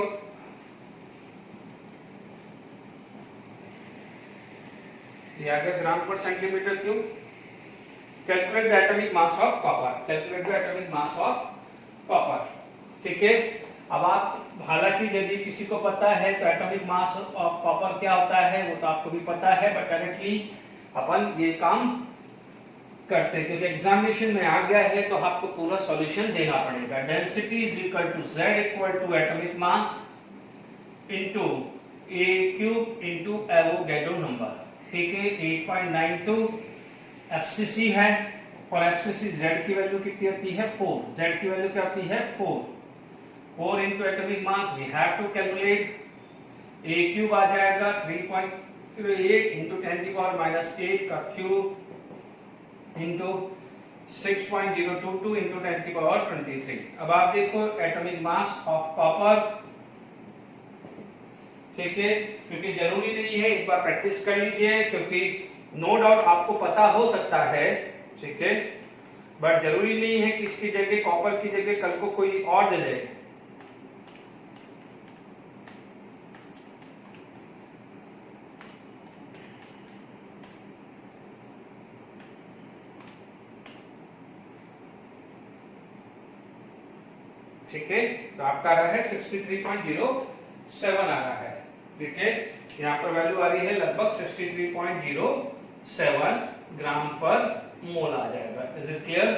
ये आ गया ग्राम per centimetre cube. Calculate the atomic mass of copper, calculate the atomic mass of copper. ठीक है, अब आप, हालांकि यदि किसी को पता है तो एटॉमिक मास ऑफ कॉपर क्या होता है वो तो आपको भी पता है, बट डायरेक्टली अपन ये काम करते हैं क्योंकि एग्जामिनेशन में आ गया है तो आपको पूरा सॉल्यूशन देना पड़ेगा। Density is equal to Z equal to atomic mass into A cube into Avogadro number. ठीक है, 8.92 एफसीसी है और एफसीसी Z की वैल्यू कितनी होती है 4, Z की वैल्यू क्या होती है 4 into atomic mass we have to calculate। A cube आ जाएगा 3.08 into 10 की पावर -8 का क्यूब into 6.022 into 10 की पावर 23। अब आप देखो एटॉमिक मास ऑफ कॉपर। ठीक है, क्योंकि जरूरी नहीं है, एक बार प्रैक्टिस कर लीजिए, क्योंकि नो डाउट आपको पता हो सकता है। ठीक है, बट जरूरी नहीं है कि इसकी जगह, कॉपर की जगह कल को कोई और दे दे। ठीक है, तो आपका आ रहा है 63.07 आ रहा है। ठीक है, यहाँ पर वैल्यू आ रही है लगभग 63.07 ग्राम पर मोल आ जाएगा। Is it clear?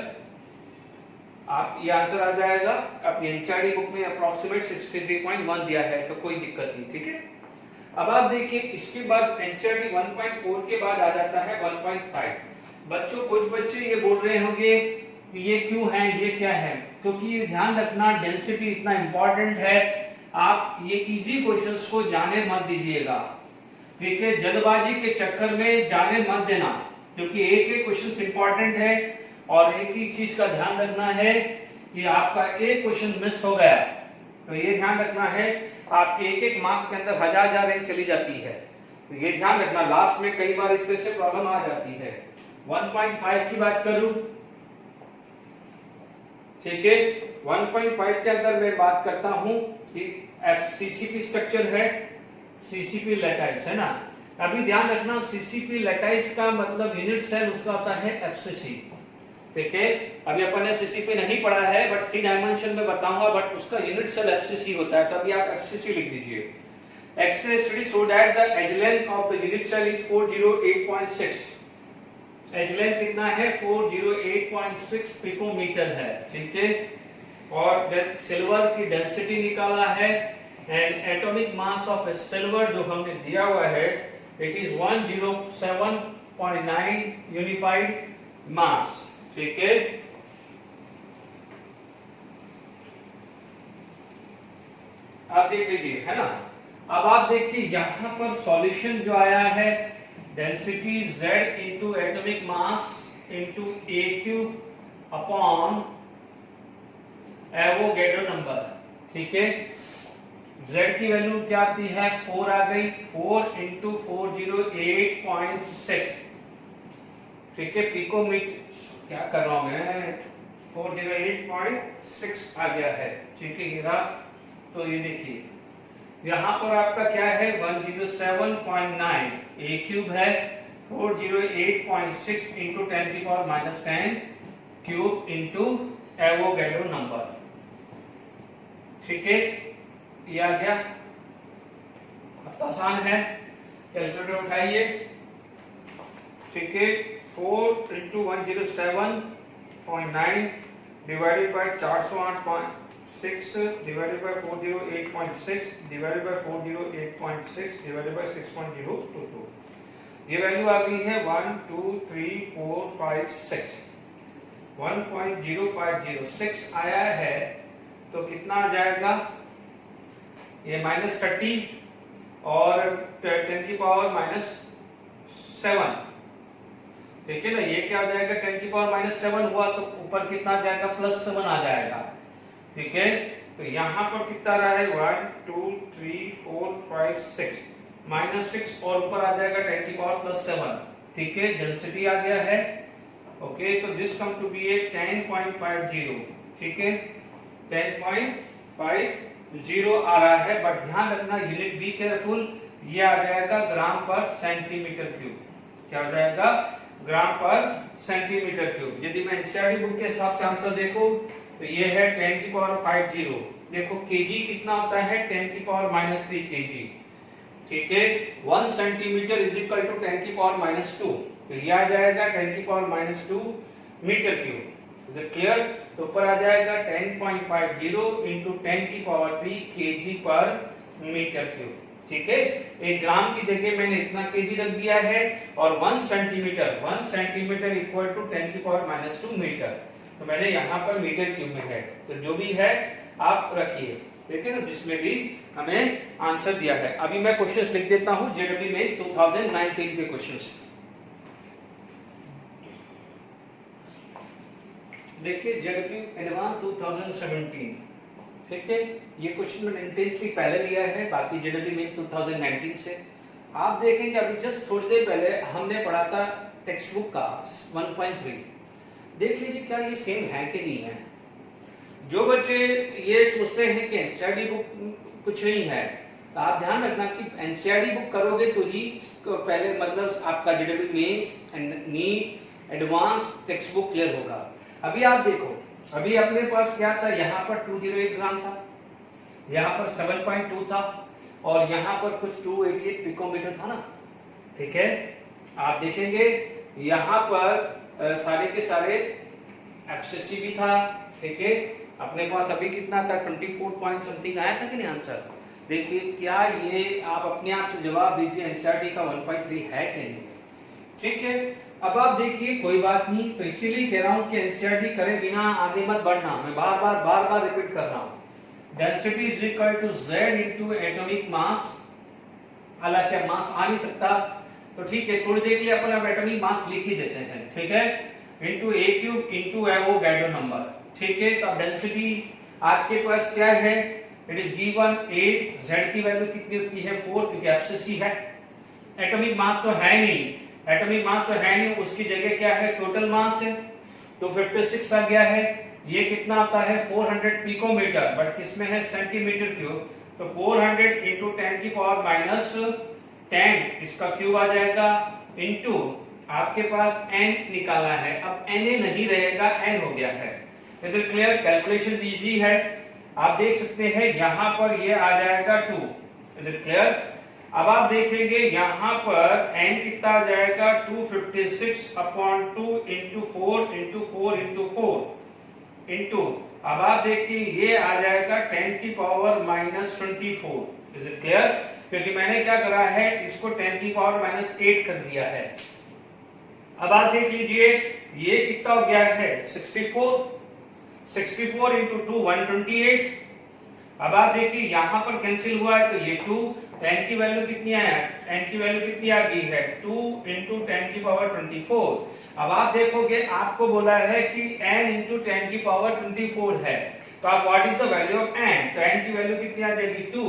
आप ये आंसर आ जाएगा। अपनी एनसीईआरटी बुक में अप्रोक्सीमेट 63.1 दिया है, तो कोई दिक्कत नहीं। ठीक है, अब आप देखिए इसके बाद एनसीईआरटी 1.4 के बाद आ जाता है 1.5। बच्चों कुछ बच्चे ये बोल रहे होंगे कि ये क्यों है, ये क्या है, क्योंकि ये ध्यान रखना डेंसिटी इतना इंपॉर्टेंट है, आप ये इजी क्वेश्चंस को जाने मत दीजिएगा, ठीक है, जल्दबाजी के चक्कर में जाने मत देना, क्योंकि एक एक क्वेश्चन इंपॉर्टेंट है और एक ही चीज का ध्यान रखना है कि आपका एक क्वेश्चन मिस हो गया तो ये ध्यान रखना है आपके एक एक मार्क्स के अंदर हजार रैंक चली जाती है, तो ये ध्यान रखना, लास्ट में कई बार इससे से प्रॉब्लम आ जाती है। 1.5 की बात करूं, ठीक है, 1.5 के अंदर मैं बात करता हूं कि सीसीपी स्ट्रक्चर है, सीसीपी लैटाइस है ना। अभी ध्यान रखना सीसीपी लैटाइस का मतलब यूनिट सेल उसका होता है एफसीसी, ठीक है, अभी अपन ने सीसीपी नहीं पढ़ा है बट 3 डायमेंशन में बताऊंगा, बट उसका यूनिट सेल एफसीसी होता है, तो अभी आप एफसीसी लिख दीजिए। X-ray study show that the edge length of the unit cell is 408.6, edge length कितना है 408.6 पिकोमीटर है, ठीक है, और सिल्वर की डेंसिटी निकाला है and atomic mass of silver जो हमने दिया हुआ है इट इज 107.9 यूनिफाइड मास, ठीक है। आप देख लीजिए, है ना। अब आप देखिए यहां पर सॉल्यूशन जो आया है density Z into atomic mass into AQ upon Avogadro number, ठीक है। Z की वैल्यू क्या आती है 4 आ गई, 4 इंटू 408.6, ठीक है, पिकोमीटर, क्या कर रहा हूं मैं, 408.6 आ गया है, ठीक है गिरा। तो ये देखिए यहां पर आपका क्या है 107.9, A क्यूब है 408.6 into 10⁻⁻10 cube into Avogadro number, ठीक है, ये आ गया। अब तो आसान है, कैलकुलेटर उठाइए, ठीक है, 4 into 107.9 divided by 408.6 divided by 408.6 divided by 408.6 divided by 6.022, ये वैल्यू आ गई है 1 2 3 4 5 6, 1.0506 आया है, तो कितना आ जाएगा ये -30 और 10⁻⁻7, ठीक है ना, ये क्या हो जाएगा 10⁻⁻7 हुआ तो ऊपर कितना आ जाएगा +7 आ जाएगा, ठीक है। तो यहां पर कितना रहा है 1 2 3 4 5 6 -6 और ऊपर आ जाएगा 10⁻+7, ठीक है, डेंसिटी आ गया है, ओके। तो दिस कम टू बी ए 10.50, ठीक है, 10.50 आ रहा है, बट ध्यान रखना यूनिट बी केयरफुल, ये आ जाएगा ग्राम पर सेंटीमीटर क्यूब, क्या हो जाएगा ग्राम पर सेंटीमीटर क्यूब। यदि मैं एनसीईआरटी बुक के हिसाब से आंसर देखो तो ये है 10⁻50, देखो केजी कितना होता है 10⁻³ केजी, ठीक है, 1 सेंटीमीटर इज इक्वल टू 10⁻², तो ये आ जाएगा 10⁻² metre cube, is it clear. तो ऊपर आ जाएगा 10.50 into 10⁻³ KG per metre cube, ठीक है। एक ग्राम की जगह मैंने इतना केजी रख दिया है और 1 सेंटीमीटर इक्वल टू 10⁻² मीटर, तो मैंने यहाँ पर मीटर क्यूब में है, तो जो भी है आप रखिए, ठीक है ना, जिसमें भी हमें आंसर दिया है। अभी मैं क्वेश्चंस लिख देता हूं जेडब्ल्यू में 2019 के क्वेश्चंस। देखिए जेडब्ल्यू एडवांस 2017, ठीक है, ये क्वेश्चन मैंने इंटेंसली पहले लिया है, बाकी जेडब्ल्यू में 2019 से आप देखेंगे। अभी जस्ट थोड़ी देर पहले हमने पढ़ा था टेक्स्ट बुक का 1.3, देख लीजिए क्या ये सेम है कि नहीं है। जो बच्चे ये सोचते हैं कि एनसीईआरटी बुक कुछ नहीं है, तो आप ध्यान रखना कि एनसीईआरटी बुक करोगे तो ही पहले मतलब आपका जेडब्ल्यू mains and NEET advance text book clear होगा। अभी आप देखो, अभी अपने पास क्या था, यहाँ पर 208 ग्राम था, यहाँ पर 7.2 था और यहाँ पर कुछ 288 पिकोमीटर था ना, ठीक है। आप देखेंगे यहाँ पर सारे के सारे एफसीसी भी था, ठीक है। अपने पास अभी कितना था 24 पॉइंट समथिंग आया था कि नहीं आंसर। देखिए क्या ये आप अपने आप से जवाब दीजिए एनसीईआरटी का 1.3 है कि नहीं, ठीक है। अब आप देखिए कोई बात नहीं, तो इसीलिए कह रहा हूं कि एनसीईआरटी करे बिना आगे मत बढ़ना, मैं बार बार रिपीट कर रहा हूं। Density is equal to z into atomic mass, हालांकि मास आ नहीं सकता तो ठीक है, थोड़ी देर के लिए अपन अब एटॉमिक मास लिख ही देते हैं, ठीक है, into a cube into Avogadro number, ठीक है। तो अब डेंसिटी आपके पास क्या है, इट इज गिवन 8, z की वैल्यू कितनी होती है 4, क्योंकि एफसीसी है, एटॉमिक मास तो है नहीं, एटॉमिक मास तो है नहीं, उसकी जगह क्या है टोटल मास है, तो 56 आ गया है। ये कितना आता है 400 पिकोमीटर, बट किसमें है सेंटीमीटर क्यूब, तो 400 इंटू 10 की पावर माइनस 10 इसका क्यूब आ जाएगा, इंटू आपके पास n निकाला है, अब na नहीं रहेगा, n हो गया है। Is it clear? कैलकुलेशन भी इजी है, आप देख सकते हैं यहां पर ये आ जाएगा 2। Is it clear? अब आप देखेंगे यहां पर n कितना आ जाएगा 256 upon 2 into 4 into 4 into 4 into, अब आप देखिए ये आ जाएगा 10 की power minus 24। Is it clear? क्योंकि मैंने क्या करा है, इसको 10 की पावर माइनस 8 कर दिया है। अब आप देख लीजिए ये कितना हो गया है 64 इंटू 2 128। अब आप देखिए यहां पर कैंसिल हुआ है तो ये 2, 10 की वैल्यू कितनी है, n की वैल्यू कितनी आ गई है 2 इंटू 10 की पावर 24। अब आप देखोगे आपको बोला है कि n इंटू 10 की पावर 24 है, तो आप what is the value of n, तो n की वैल्यू कितनी आ जाएगी 2,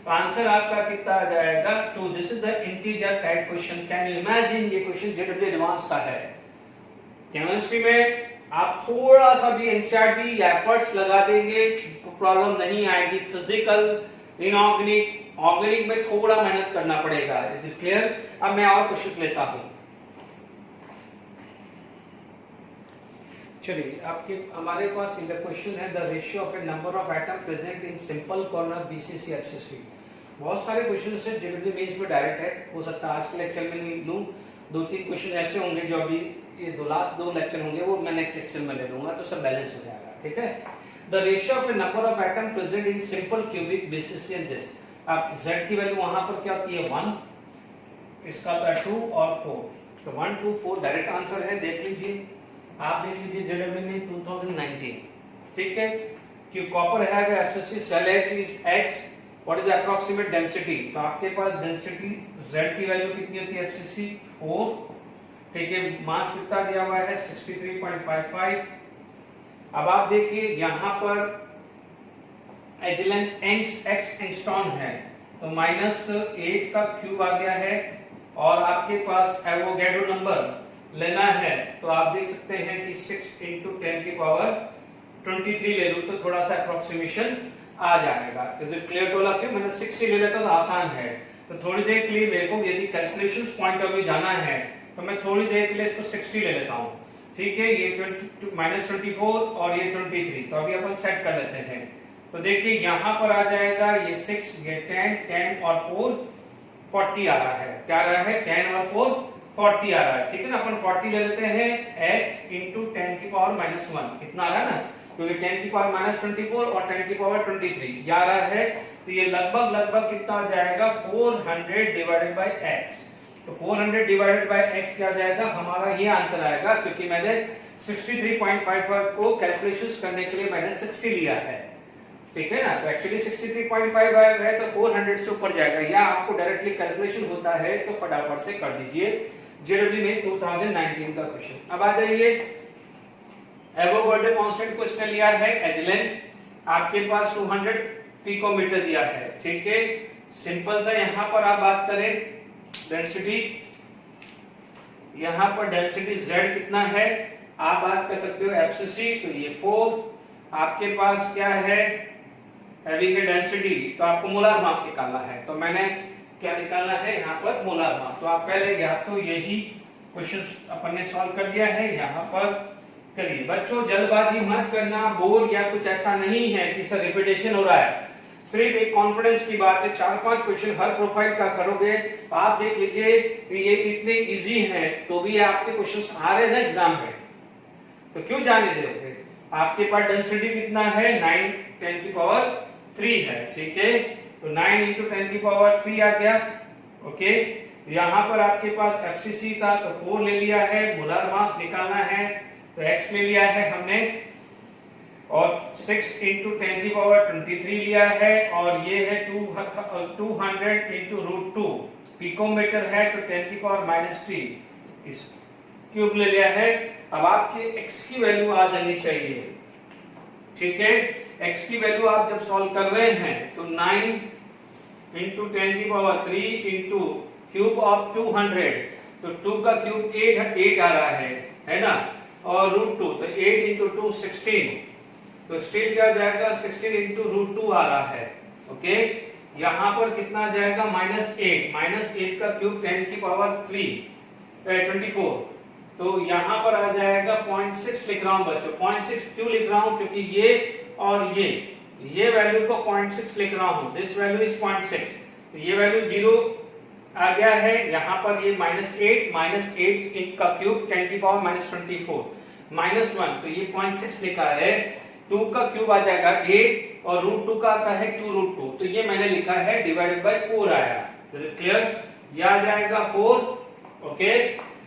तो आंसर आपका कितना आ जाएगा 2। This is the integer type question. Can you imagine, ये क्वेश्चन जेडब्ल्यू एडवांस का है। केमिस्ट्री में आप थोड़ा सा भी एनसीईआरटी या एफर्ट्स लगा देंगे प्रॉब्लम नहीं आएगी। फिजिकल, इनऑर्गेनिक, ऑर्गेनिक में थोड़ा मेहनत करना पड़ेगा। It is clear? अब मैं और क्वेश्चन लेता हूं। चलिए, आपके हमारे पास इन द क्वेश्चन है the ratio of A number of atom present in simple corner BCC FCC. बहुत सारे क्वेश्चन है जनरली मेंस में डायरेक्ट है, हो सकता है आज के लेक्चर में नहीं लूं, 2-3 क्वेश्चन ऐसे होंगे जो अभी ये लास्ट 2 लेक्चर होंगे वो मैं नेक्स्ट लेक्चर में ले लूंगा, तो सब बैलेंस हो जाएगा, ठीक है। The ratio of A number of atom present in simple cubic BCC and this, आप z की वैल्यू वहां पर क्या होती है 1, इसका होता है 2 और 4, तो 1 2 4 डायरेक्ट आंसर है। देख लीजिए, आप देख लीजिए जेडब्ल्यू में 2019, ठीक है। कि copper have FCC cell edge is x, what is the approximate density, तो आपके पास डेंसिटी z की वैल्यू कितनी होती है एफसीसी 4, ठीक है। मास कितना दिया हुआ है 63.55। अब आप देखिए यहां पर एजिलेंट x एंगस्ट्रॉम है, तो -8 का क्यूब आ गया है, और आपके पास एवोगाड्रो नंबर लेना है, तो आप देख सकते हैं कि 6 इंटू 10 की पावर 23 ले लूं तो थोड़ा सा अप्रोक्सीमेशन आ जाएगा। Is it clear to all of you? मैंने 60 ले लेता तो आसान है, तो थोड़ी देर के लिए मेरे को यदि कैलकुलेशंस पॉइंट ऑफ व्यू जाना है तो मैं थोड़ी देर के लिए इसको 60 ले लेता हूं, ठीक है। ये -24 और ये 23, तो अभी अपन सेट कर लेते हैं। तो देखिए यहां पर आ जाएगा ये 6, ये 10 और 4 40 आ रहा है। क्या आ रहा है 10 और 4 40 आ रहा है, ठीक है ना। अपन 40 ले लेते हैं x इंटू 10 की पावर -1, इतना आ रहा है ना, क्योंकि 10 की पावर -24 और 10 की पावर 23 ये आ रहा है, तो ये लगभग कितना आ जाएगा 400 डिवाइडेड बाय x, तो 400 डिवाइडेड बाय x क्या आ जाएगा हमारा, ये आंसर आएगा, क्योंकि मैंने 63.55 को कैलकुलेशंस करने के लिए मैंने 60 लिया है, ठीक है ना। तो एक्चुअली 63.55 है तो 400 से ऊपर जाएगा, या आपको डायरेक्टली कैलकुलेशन होता है तो फटाफट से कर दीजिए। जेडब्ल्यू में 2019 का क्वेश्चन। अब आ जाइए, एवोगाड्रो कांस्टेंट को इसने लिया है एज लेंथ, आपके पास 200 पिकोमीटर दिया है, ठीक है। सिंपल सा यहां पर आप बात करें डेंसिटी, यहां पर डेंसिटी z कितना है आप बात कर सकते हो एफसीसी, तो ये 4, आपके पास क्या है हैविंग ए डेंसिटी, तो आपको मोलार मास निकालना है, तो मैंने क्या निकालना है यहाँ पर मोलार मास, तो आप पहले या तो यही क्वेश्चन अपन ने सॉल्व कर दिया है, यहाँ पर करिए। बच्चों जल्दबाजी मत करना, बोर या कुछ ऐसा नहीं है कि सर रिपीटेशन हो रहा है, सिर्फ एक कॉन्फिडेंस की बात है। 4-5 क्वेश्चन हर प्रोफाइल का करोगे, आप देख लीजिए ये इतने इजी हैं तो भी आपके क्वेश्चन आ रहे हैं ना एग्जाम में, तो क्यों जाने दोगे। आपके पास डेंसिटी कितना है 9 10 की पावर 3 है, ठीक है, तो 9 इंटू 10 की पावर 3 आ गया, ओके। यहाँ पर आपके पास एफसीसी था तो 4 ले लिया है, मोलर मास निकालना है तो x ले लिया है हमने, और 6 इंटू 10 की पावर 23 लिया है, और ये है 200 इंटू रूट 2 पिकोमीटर है तो 10 की पावर -3 इस क्यूब ले लिया है। अब आपके x की वैल्यू आ जानी चाहिए, ठीक है। x की वैल्यू आप जब सॉल्व कर रहे हैं तो 9 इंटू 10 की पावर 3 इंटू क्यूब ऑफ 200, तो 2 का क्यूब 8 आ रहा है ना, और रूट 2 तो 8 इंटू 2 16, तो स्टिल क्या जाएगा 16 इंटू रूट 2 आ रहा है, ओके। यहाँ पर कितना जाएगा -8 का क्यूब 10 की पावर 24, तो यहाँ पर आ जाएगा 0.6 लिख रहा हूँ बच्चों। 0.6 क्यों लिख रहा हूँ, क्योंकि ये और ये वैल्यू को 0.6 लिख रहा हूँ, दिस वैल्यू इज 0.6, तो ये वैल्यू 0 आ गया है। यहाँ पर ये -8 का क्यूब 10 की पावर -24 -1, तो ये 0.6 लिखा है। 2 का क्यूब आ जाएगा 8 और रूट 2 का आता है 2 रूट 2, तो ये मैंने लिखा है डिवाइडेड बाय 4 आया, क्लियर। ये आ जाएगा 4, ओके।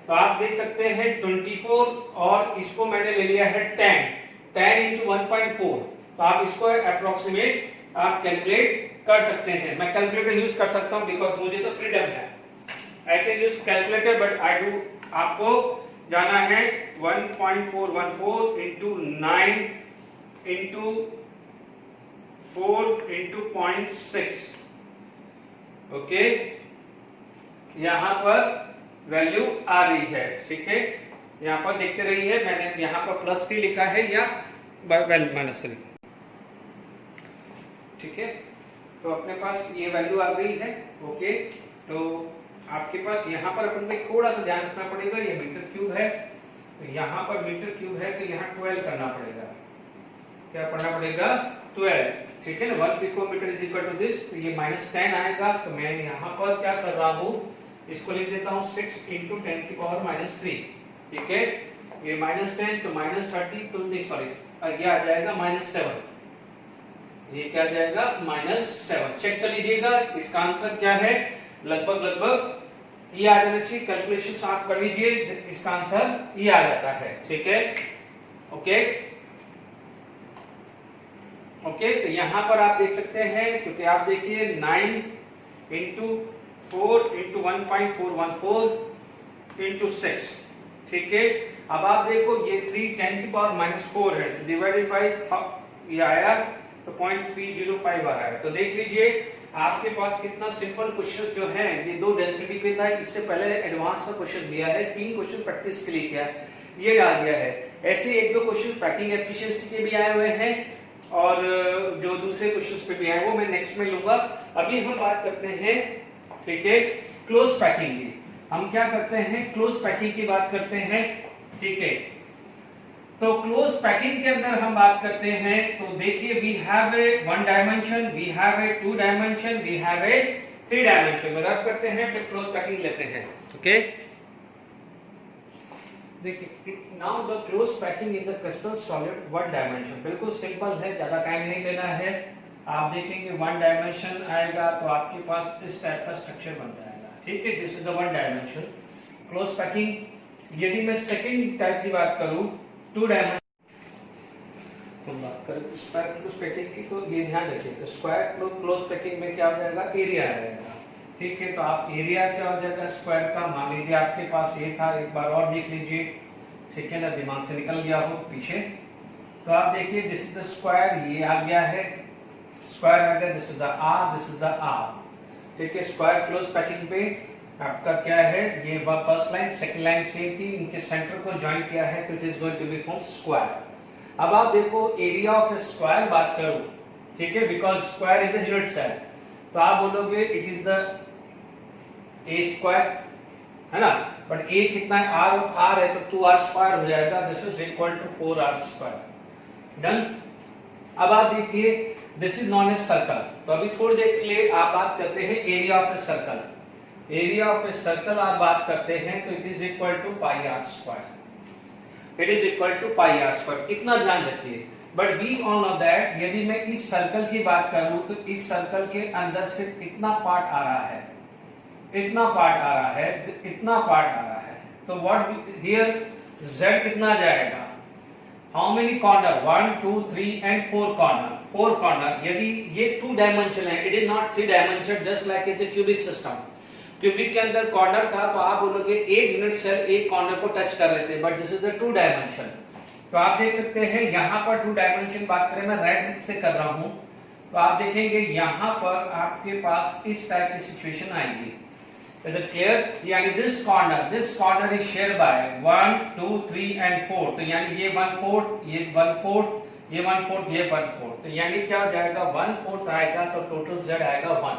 तो आप देख सकते हैं 24 और इसको मैंने ले लिया है 10 इंटू 1.4, तो आप इसको अप्रोक्सीमेट आप कैलकुलेट कर सकते हैं। मैं कैलकुलेटर यूज कर सकता हूं बिकॉज मुझे तो फ्रीडम है, I can use calculator, but I do, आपको जाना है 1.414 इंटू 9 इंटू 4 इंटू 0.6, ओके। यहां पर वैल्यू आ रही है, ठीक है। यहाँ पर देखते रहिए, मैंने यहाँ पर +3 लिखा है या -3, ठीक है। तो अपने पास ये वैल्यू आ गई है, ओके। तो आपके पास यहाँ पर अपन को थोड़ा सा ध्यान रखना पड़ेगा, ये मीटर क्यूब है, तो यहाँ पर मीटर क्यूब है तो यहाँ 12 करना पड़ेगा, क्या पढ़ना पड़ेगा 12, ठीक है ना। 1 picometre is equal to this, तो ये -10 आएगा, तो मैं यहाँ पर क्या कर रहा हूँ, इसको लिख देता हूँ 6 इंटू 10 की पावर -3, ठीक है। ये -10 तो -30, तो नहीं सॉरी, ये आ जाएगा -7, ये क्या जाएगा -7। चेक कर लीजिएगा इसका आंसर क्या है, लगभग ये आ जाना चाहिए। कैलकुलेशन आप कर लीजिए, इसका आंसर ये आ जाता है, ठीक है, ओके। ओके, तो यहां पर आप देख सकते हैं, क्योंकि आप देखिए 9 इंटू 4 इंटू 1.414 इंटू 6, ठीक है। अब आप देखो ये 3 10 की पावर -4 है, डिवाइडेड बाय ये आया तो 0.305 आ रहा है। तो देख लीजिए आपके पास कितना सिंपल क्वेश्चन जो है, ये 2 डेंसिटी पे था, इससे पहले एडवांस का क्वेश्चन दिया है, 3 क्वेश्चन प्रैक्टिस के लिए किया, ये डाल दिया है। ऐसे 1-2 क्वेश्चन पैकिंग एफिशिएंसी के भी आए हुए हैं, और जो दूसरे क्वेश्चंस पे भी आए वो मैं नेक्स्ट में लूंगा। अभी हम बात करते हैं, ठीक है, क्लोज पैकिंग की। हम क्या करते हैं, क्लोज पैकिंग की बात करते हैं, ठीक है। तो क्लोज पैकिंग के अंदर हम बात करते हैं, तो देखिए we have a 1 dimension, we have a 2 dimension, we have a 3 dimension. Rub करते हैं फिर क्लोज पैकिंग लेते हैं, ओके। देखिए now the close packing in the crystal solid 1 dimension, बिल्कुल सिंपल है, ज्यादा टाइम नहीं लेना है। आप देखेंगे 1 डायमेंशन आएगा तो आपके पास इस टाइप का स्ट्रक्चर बन जाएगा, ठीक है। This is the 1 dimension close packing. यदि मैं सेकंड टाइप की बात करूं, 2 डायमेंशन हम बात करें तो स्क्वायर क्लोज पैकिंग की, तो ये ध्यान रखिए, तो स्क्वायर क्लोज पैकिंग में क्या हो जाएगा, एरिया आएगा, ठीक है। तो आप एरिया क्या हो जाएगा स्क्वायर का, मान लीजिए आपके पास ये था, एक बार और देख लीजिए, ठीक है ना, दिमाग से निकल गया हो पीछे। तो आप देखिए दिस इज द स्क्वायर, ये आ गया है स्क्वायर आ गया, this is the R, this is the R, ठीक है। स्क्वायर क्लोज पैकिंग पे आपका क्या है, ये first line second line same थी, इनके सेंटर को ज्वाइन किया है, तो it is going to be form square. अब आप देखो एरिया ऑफ स्क्वायर बात करो, ठीक है, because square is the unit cell, तो आप बोलोगे it is the a square, है ना, बट ए कितना है, आर है, तो 2r स्क्वायर हो जाएगा, this is equal to 4r square, done. अब आप देखिए this is known as circle, तो अभी थोड़ी देर के लिए आप बात करते हैं area of a circle. Area of a circle आप बात करते हैं तो it is equal to pi r square, it is equal to pi r square, इतना ध्यान रखिए। But we all know that यदि मैं इस सर्कल की बात करूं तो इस सर्कल के अंदर सिर्फ इतना पार्ट आ रहा है, इतना पार्ट आ रहा है, इतना पार्ट आ रहा है, तो व्हाट हियर z कितना जाएगा, how many corner, 1 2 3 and 4 corner, 4 corner. यदि ये 2 डायमेंशन है, it is not 3 dimension, just like is a cubic system. Cubic के अंदर कॉर्नर था तो आप बोलोगे एक यूनिट सेल एक कॉर्नर को टच कर रहे थे, but this is the 2 dimension. तो आप देख सकते हैं यहाँ पर 2 डायमेंशन बात करें, मैं राइट से कर रहा हूं, तो आप देखेंगे यहाँ पर आपके पास इस टाइप की सिचुएशन आएगी। Is it clear? यानी this corner is shared by 1 2 3 and 4, तो यानी ये 1/4, ये 1/4, ये 1/4, ये 1/4, तो यानी क्या हो जाएगा, 1/4 आएगा, तो टोटल z आएगा 1।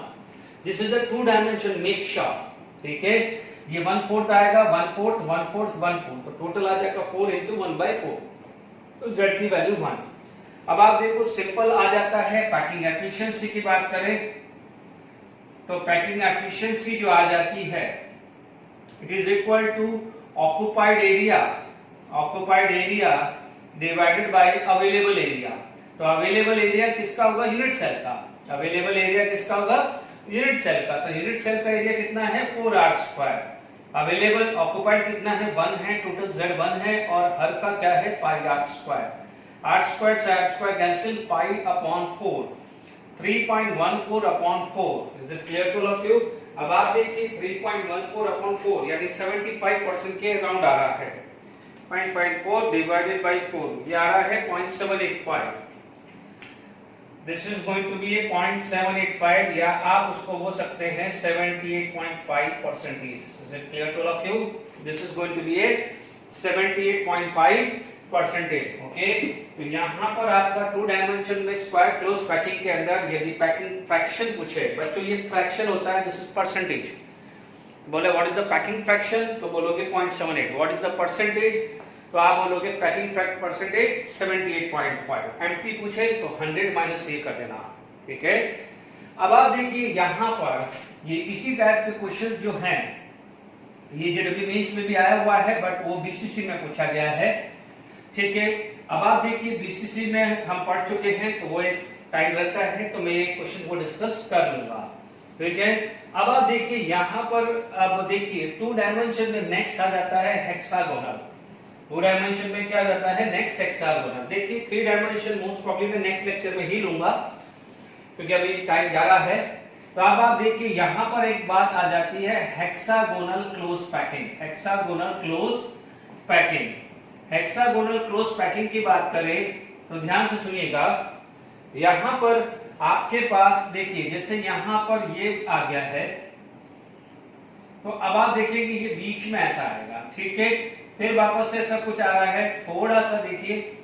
This is the 2 dimension make sure, ठीक है। ये 1/4 आएगा, 1/4 1/4 1/4, तो टोटल आ जाएगा 4 into 1/4, तो z की वैल्यू 1। अब आप देखो सिंपल आ जाता है। पैकिंग एफिशिएंसी की बात करें तो पैकिंग एफिशिएंसी जो आ जाती है, it is equal to occupied area divided by available area. तो अवेलेबल एरिया किसका होगा, यूनिट सेल का। अवेलेबल एरिया किसका होगा, यूनिट सेल का। तो यूनिट सेल का एरिया कितना है, 4r²। अवेलेबल ऑक्युपाइड कितना है, 1 है, टोटल z 1 है, और हर का क्या है, πr²। r² से r² cancel, π/4, 3.14/4। Is it clear to all of you? अब आप देखिए 3.14/4 यानी 75% के अराउंड आ रहा है। 0.54 डिवाइडेड बाय 4 ये आ रहा है 0.785। This is going to be a 0.785, या आप उसको बोल सकते हैं 78.5%। Is it clear to all of you? This is going to be a 78.5%। Okay, तो यहाँ पर आपका 2 डायमेंशन में स्क्वायर क्लोज पैकिंग के अंदर यदि पैकिंग फ्रैक्शन पूछे, बच्चों ये फ्रैक्शन होता है, दिस इज परसेंटेज। बोले what is the packing fraction, तो बोलोगे 0.78। व्हाट इज द परसेंटेज, तो आप बोलोगे पैकिंग परसेंटेज 78.5। एम्प्टी पूछे तो 100 - ये कर देना, ठीक है। अब आप देखिए यहाँ पर ये इसी टाइप के क्वेश्चन जो हैं, ये जेडब्ल्यू मेंस में भी आया हुआ है, बट वो बीसीसी में पूछा गया है, ठीक है। अब आप देखिए बीसीसी में हम पढ़ चुके हैं, तो वो एक टाइम लगता है, तो मैं ये क्वेश्चन को डिस्कस कर लूंगा, ठीक है। अब आप देखिए यहाँ पर, अब देखिए 2 डायमेंशन में नेक्स्ट आ जाता है हेक्सागोनल। 2 डायमेंशन में क्या जाता है, नेक्स्ट हेक्सागोनल। देखिए 3 डायमेंशन मोस्ट प्रॉब्ली मैं नेक्स्ट लेक्चर में ही लूंगा, क्योंकि अभी टाइम जा रहा है। तो अब आप देखिए यहाँ पर एक बात आ जाती है, hexagonal close packing. Hexagonal close packing, hexagonal close packing की बात करें तो ध्यान से सुनिएगा। यहां पर आपके पास देखिए, जैसे यहां पर ये आ गया है, तो अब आप देखेंगे ये बीच में ऐसा आएगा, ठीक है। फिर वापस से ऐसा कुछ आ रहा है, थोड़ा सा देखिए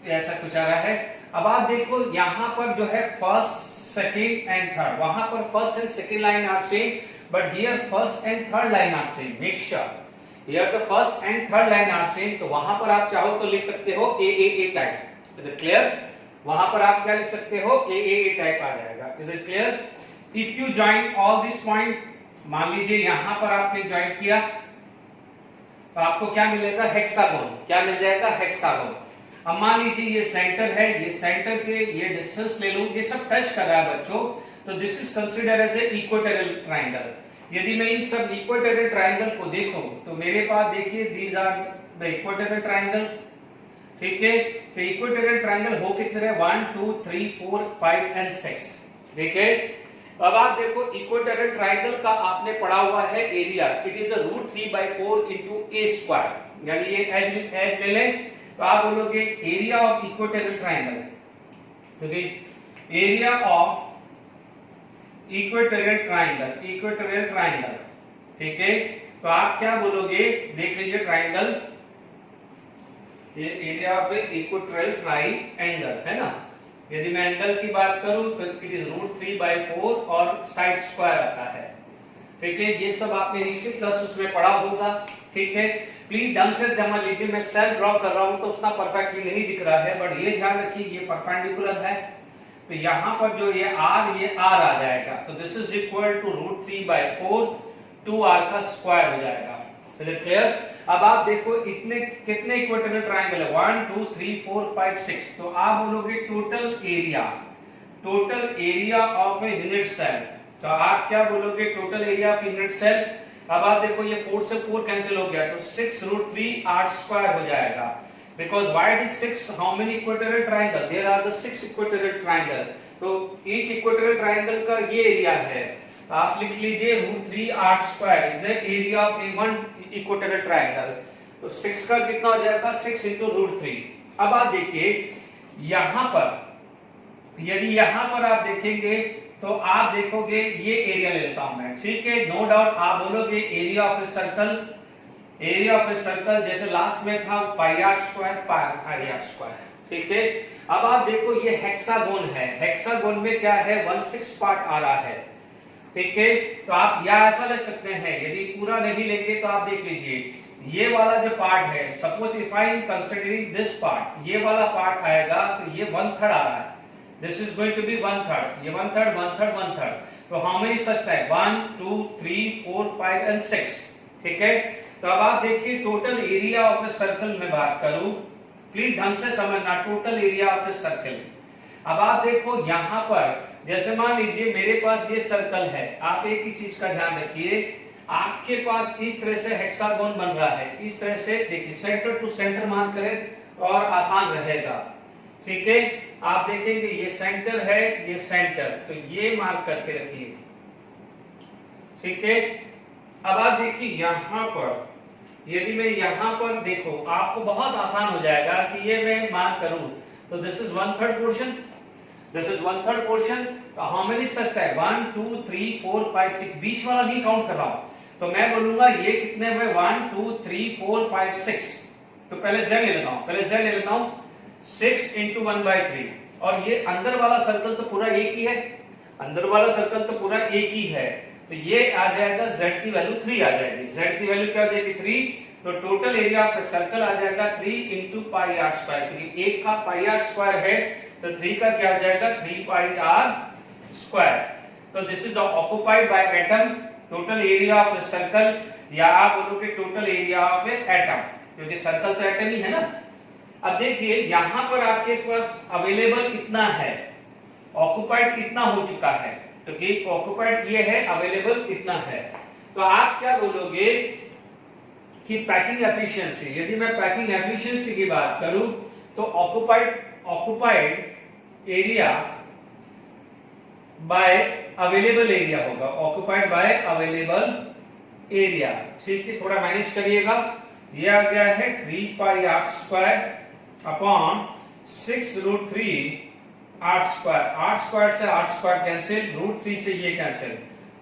ऐसा कुछ आ रहा है। अब आप देखो यहां पर जो है फर्स्ट सेकेंड एंड थर्ड, वहां पर first and second line are same, but here first and third line are same. Make sure here the first and third line are same, तो वहां पर आप चाहो तो लिख सकते हो A type. Is it clear? वहां पर आप क्या लिख सकते हो, ए टाइप आ जाएगा। Is it clear? If you join all this point, मान लीजिए यहां पर आपने ज्वाइन किया, तो आपको क्या मिलेगा, हेक्सागोन। क्या मिल जाएगा, हेक्सागोन। अब मान लीजिए ये सेंटर है, ये सेंटर के ये डिस्टेंस ले लूं, ये सब टच कर रहा है बच्चों, तो this is consider as a equatorial triangle. यदि मैं इन सब इक्वेटोरियल ट्रायंगल को देखूं, तो मेरे पास देखिए these are the equatorial triangle, ठीक है। तो इक्वेटोरियल ट्रायंगल हो कितने रहे, 1 2 3 4 5 एंड 6, ठीक है। अब आप देखो इक्वेटोरियल ट्रायंगल का आपने पढ़ा हुआ है area, it is √3/4 into a², यानी ये एज ले लें, तो आप बोलोगे area of equatorial triangle, area of equatorial triangle, ठीक है। तो आप क्या बोलोगे, देख लीजिए ट्रायंगल, ये एरिया ऑफ इक्वेटोरियल ट्रायंगल है ना। यदि मैं एंगल की बात करूं तो इट इज √3/4 और साइड स्क्वायर आता है, ठीक है। ये सब आपने नीचे प्लस में पढ़ा होगा, ठीक है। प्लीज ढंग से जमा लीजिए, मैं सेल ड्रॉ कर रहा हूं तो उतना परफेक्टली नहीं दिख रहा है, बट ये ध्यान रखिए ये परपेंडिकुलर है, तो यहां पर जो ये r आ जाएगा, तो this is equal to √3/4 2r का स्क्वायर हो जाएगा। Is it clear? अब आप देखो इतने कितने इक्वेटोरियल ट्रायंगल है, 1 2 3 4 5 6, तो आप बोलोगे total area of a unit cell, तो आप क्या बोलोगे total area of unit cell. अब आप देखो ये 4 से 4 कैंसिल हो गया तो 6√3r² हो जाएगा, because why it is 6, how many equilateral triangle, there are the 6 equilateral triangle, तो each equilateral triangle का ये एरिया है, आप लिख लीजिए √3r² is the area of one equilateral triangle, तो 6 का कितना हो जाएगा 6 into √3। अब आप देखिए यहां पर, यदि यहां पर आप देखेंगे तो आप देखोगे ये एरिया ले लेता हूं मैं, ठीक है, नो डाउट आप बोलोगे area of a circle, area of a circle जैसे लास्ट में था πr², ठीक है। अब आप देखो ये हेक्सागोन है, हेक्सागोन में क्या है 1/6 पार्ट आ रहा है, ठीक है। तो आप या ऐसा लिख सकते हैं, यदि पूरा नहीं लेंगे तो आप देख लीजिए ये वाला जो पार्ट है, suppose if I am considering this part, ये वाला पार्ट आएगा तो ये 1/3 आ रहा है, this is going to be 1/3, ये 1/3 1/3 1/3, तो how many such type 1 2 3 4 5 and 6, ठीक है। तो अब आप देखिए total area of a circle में बात करूं, प्लीज ढंग से समझना, total area of a circle. अब आप देखो यहां पर जैसे मान लीजिए मेरे पास ये सर्कल है, आप एक ही चीज का ध्यान रखिए, आपके पास इस तरह से हेक्सागोन बन रहा है, इस तरह से देखिए सेंटर टू सेंटर मान करें और आसान रहेगा, ठीक है। आप देखेंगे ये सेंटर है, ये सेंटर, तो ये मार्क करके रखिए, ठीक है। अब आप देखिए यहां पर, यदि मैं यहां पर देखो आपको बहुत आसान हो जाएगा कि ये मैं मार्क करूं, तो this is 1/3 portion, this is 1/3 portion, तो हाउ मेनी सच टाइप 1 2 3 4 5 6, बीच वाला नहीं काउंट कर रहा हूं, तो मैं बोलूंगा ये कितने में 1 2 3 4 5 6, तो पहले z ले लेता हूं, पहले z ले लेता हूं 6 into 1/3, और ये अंदर वाला सर्कल तो पूरा एक ही है, अंदर वाला सर्कल तो पूरा एक ही है, तो ये आ जाएगा z की वैल्यू 3 आ जाएगी, z की वैल्यू क्या हो जाएगी 3, तो टोटल एरिया ऑफ सर्कल आ जाएगा 3 into πr², क्योंकि एक का πr² है तो 3 का क्या हो जाएगा 3πr², तो this is occupied by atom, total area of circle, या आप बोलोगे टोटल एरिया ऑफ एटम, क्योंकि सर्कल तो एटम ही है ना। अब देखिए यहां पर आपके पास अवेलेबल इतना है, ऑक्युपाइड इतना हो चुका है, क्योंकि ऑक्युपाइड ये है, अवेलेबल इतना है, तो आप क्या बोलोगे कि पैकिंग एफिशिएंसी, यदि मैं पैकिंग एफिशिएंसी की बात करूं तो occupied area bye available area होगा, ऑक्युपाइड बाय अवेलेबल एरिया, ठीक है। थोड़ा मैनेज करिएगा, ये आ गया है 3πr² अपॉन 6√3r², r² से r² कैंसिल, √3 से ये कैंसिल,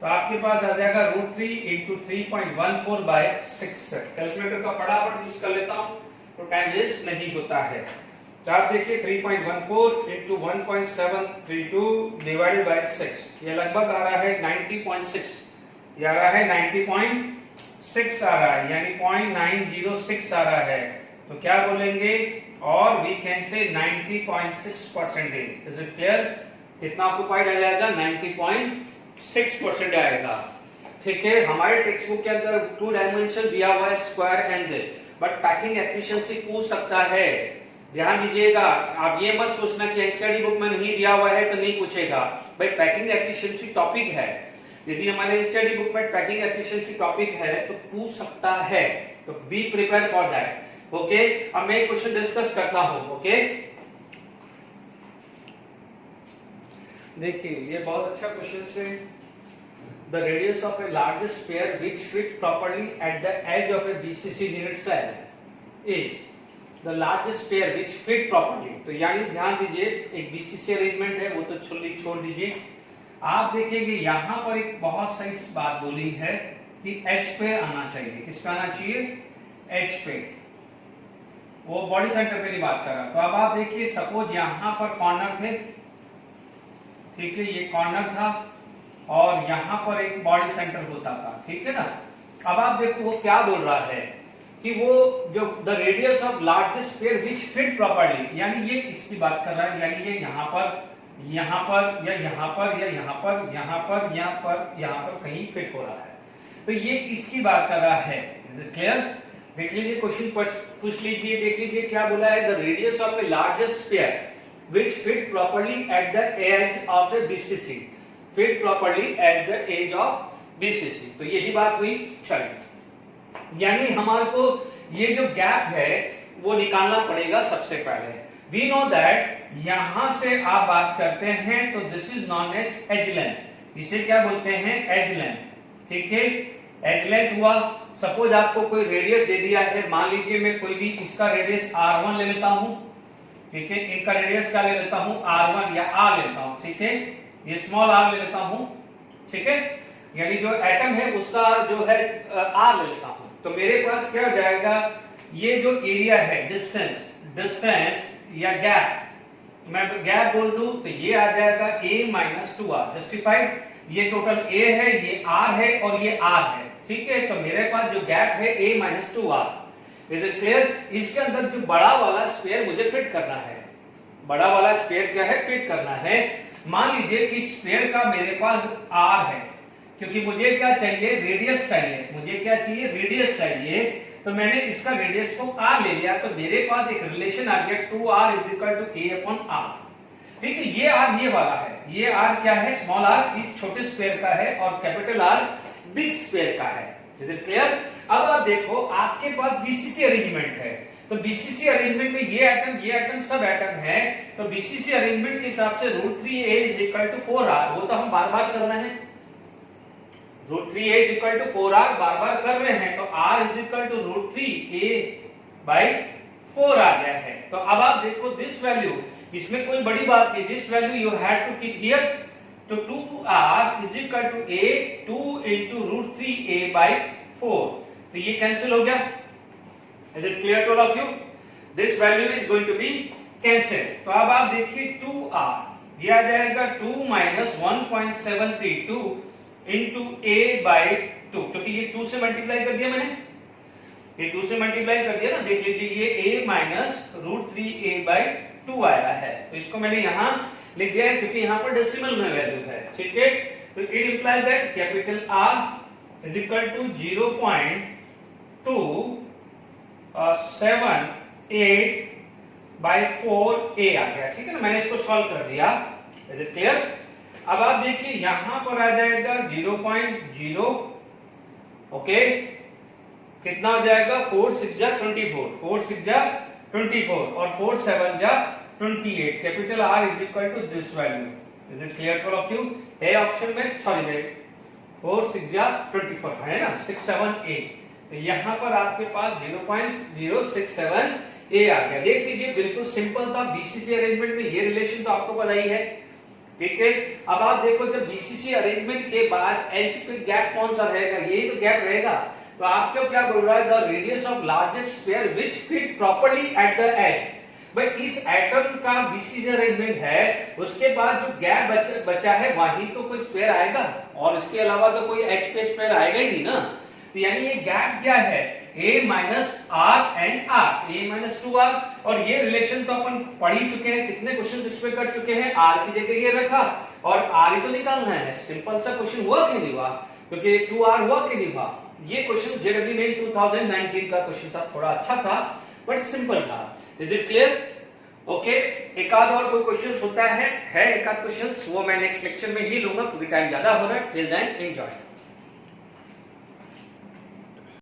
तो आपके पास आ जाएगा √3 into 3.14/6, कैलकुलेटर का फटाफट यूज कर लेता हूं तो टाइम वेस्ट नहीं होता है, तो आप देखिए 3.14 into 1.732 डिवाइडेड बाय 6, ये लगभग आ रहा है 90.6, ये आ रहा है 90.6 आ रहा है, यानी 0.906 आ रहा है, तो क्या बोलेंगे, और we can say 90.6%, is it clear, कितना ऑक्युपाइड आ जाएगा 90.6% आएगा, ठीक है। हमारे टेक्स्ट बुक के अंदर 2 डायमेंशन दिया हुआ है, square and this, but packing efficiency पूछ सकता है, ध्यान दीजिएगा, आप ये मत सोचना कि एनसीईआरटी बुक में नहीं दिया हुआ है तो नहीं पूछेगा, भाई पैकिंग एफिशिएंसी टॉपिक है, यदि हमारे एनसीईआरटी बुक में पैकिंग एफिशिएंसी टॉपिक है तो पूछ सकता है, तो be prepare for that, okay. अब मैं एक क्वेश्चन डिस्कस करता हूं, ओके। देखिए ये बहुत अच्छा क्वेश्चन है, the radius of a large sphere which fit properly at the edge of a BCC unit cell is the large sphere which fit properly, तो यानी ध्यान दीजिए एक बीसीसी अरेंजमेंट है, वो तो छोड़ दीजिए, आप देखेंगे यहां पर एक बहुत सही बात बोली है कि एच पे आना चाहिए, किस पे आना चाहिए, एच पे, वो बॉडी सेंटर पे नहीं बात कर रहा, तो अब आप देखिए सपोज यहां पर कॉर्नर थे, ठीक है, ये कॉर्नर था और यहां पर एक बॉडी सेंटर होता था, ठीक है ना। अब आप देखो वो क्या बोल रहा है कि वो जो the radius of largest sphere which fit properly, यानी ये इसकी बात कर रहा है, यानी ये यहां पर या यहां पर या यहां पर कहीं फिट हो रहा है, तो ये इसकी बात कर रहा है, इज इट क्लियर। देख लीजिए क्वेश्चन पूछ लीजिए, देख लीजिए क्या बोला है, the radius of a largest sphere which fit properly at the edge of the BCC, fit properly at the edge of BCC. तो यही बात हुई। चलिए, यानी हमारे को ये जो गैप है वो निकालना पड़ेगा सबसे पहले। वी नो दैट यहां से आप बात करते हैं तो this is known as edge length. इसे क्या बोलते हैं? Edge length. ठीक है, एज लेंथ हुआ। सपोज आपको कोई रेडियस दे दिया है, मान लीजिए मैं कोई भी इसका रेडियस r1 ले लेता हूं। ठीक है, इनका रेडियस क्या ले लेता हूं? r1 या r लेता हूं। ठीक है, ये स्मॉल r ले लेता हूं। ठीक है, यानी जो एटम है उसका जो है r ले लेता हूं। तो मेरे पास क्या हो जाएगा? ये जो एरिया है, डिस्टेंस या गैप, मैं गैप बोल दूं तो ये आ जाएगा a माइनस 2r। जस्टिफाइड। ये टोटल a है, ये r है और ये r है। ठीक है, तो मेरे पास जो गैप है a minus 2r। Is it clear? इसके अंदर जो बड़ा वाला स्फीयर मुझे फिट करना है। बड़ा वाला स्फीयर क्या है? फिट करना है। मान लीजिए इस स्फीयर का मेरे पास r है, क्योंकि मुझे क्या चाहिए? रेडियस चाहिए। मुझे क्या चाहिए? रेडियस चाहिए। तो मैंने इसका रेडियस को r ले लिया, तो मेरे पास एक रिलेशन आ गया 2r is equal to a upon r। ठीक है, ये r ये वाला है। ये r क्या है? स्मॉल r इस छोटे स्फीयर का है और कैपिटल R बिग स्फीयर का है। Is it clear? अब आप देखो, आपके पास बीसीसी अरेंजमेंट है, तो बीसीसी अरेंजमेंट में ये एटम सब एटम है, तो बीसीसी अरेंजमेंट के हिसाब से √3a is equal to 4r। वो तो हम बार बार कर रहे हैं, √3a is equal to 4r बार बार कर रहे हैं, तो r is equal to √3a by 4 आ गया है। तो अब आप देखो दिस वैल्यू, इसमें कोई बड़ी बात नहीं, this value you have to keep here. तो 2r is equal to a 2 into √3a by 4। तो ये कैंसिल हो गया। Is it clear to all of you? This value is going to be cancel. तो अब आप देखिए 2r ये आ जाएगा 2 माइनस 1.732 into a by 2, क्योंकि ये 2 से मल्टीप्लाई कर दिया मैंने, ये 2 से मल्टीप्लाई कर दिया ना। देख लीजिए ये a माइनस √3a by 2 आया है। तो इसको मैंने यहां लिख दिया है क्योंकि यहां पर डेसिमल में वैल्यू है। ठीक है, तो it implies that capital R is equal to 0.278 by 4a आ गया। ठीक है ना, मैंने इसको सॉल्व कर दिया। Is it clear? अब आप देखिए यहां पर आ जाएगा 0.0। ओके, कितना हो जाएगा? 4 6 जा 24, 4 6 जा 24 और 4 7 जा 28। Capital R is equal to this value. Is it clear to all of you? A option में, सॉरी में 4 6 जा 24 है ना, 6 7 8। तो यहां पर आपके पास 0.067 a आ गया। देख लीजिए बिल्कुल सिंपल था। बीसीसी अरेंजमेंट में ये रिलेशन तो आपको पता ही है। ठीक है, अब आप देखो जब बीसीसी अरेंजमेंट के बाद एज पे गैप कौन सा रहेगा? यही तो गैप रहेगा। तो आपको क्या बोल रहा है? The radius of largest sphere which fit properly at the edge. भाई इस एटम का बीसीसी अरेंजमेंट है, उसके बाद जो गैप बचा है वहीं तो कोई स्फीयर आएगा, और इसके अलावा तो कोई एच पे स्फीयर आएगा ही नहीं ना। तो यानी ये गैप क्या है? a minus r and r, a minus 2r। और ये रिलेशन तो अपन पढ़ ही चुके हैं, कितने क्वेश्चन इस पे कर चुके हैं। r की जगह ये रखा और r ही तो निकालना है। सिंपल सा क्वेश्चन हुआ कि नहीं हुआ? क्योंकि 2r हुआ कि नहीं हुआ? ये क्वेश्चन जेईई मेन 2019 का क्वेश्चन था, थोड़ा अच्छा था बट सिंपल था। Is it clear? ओके, एक आध और कोई क्वेश्चन होता है एक आध क्वेश्चन, वो मैं नेक्स्ट लेक्चर में ही लूंगा क्योंकि टाइम ज्यादा हो रहा है। Till then enjoy.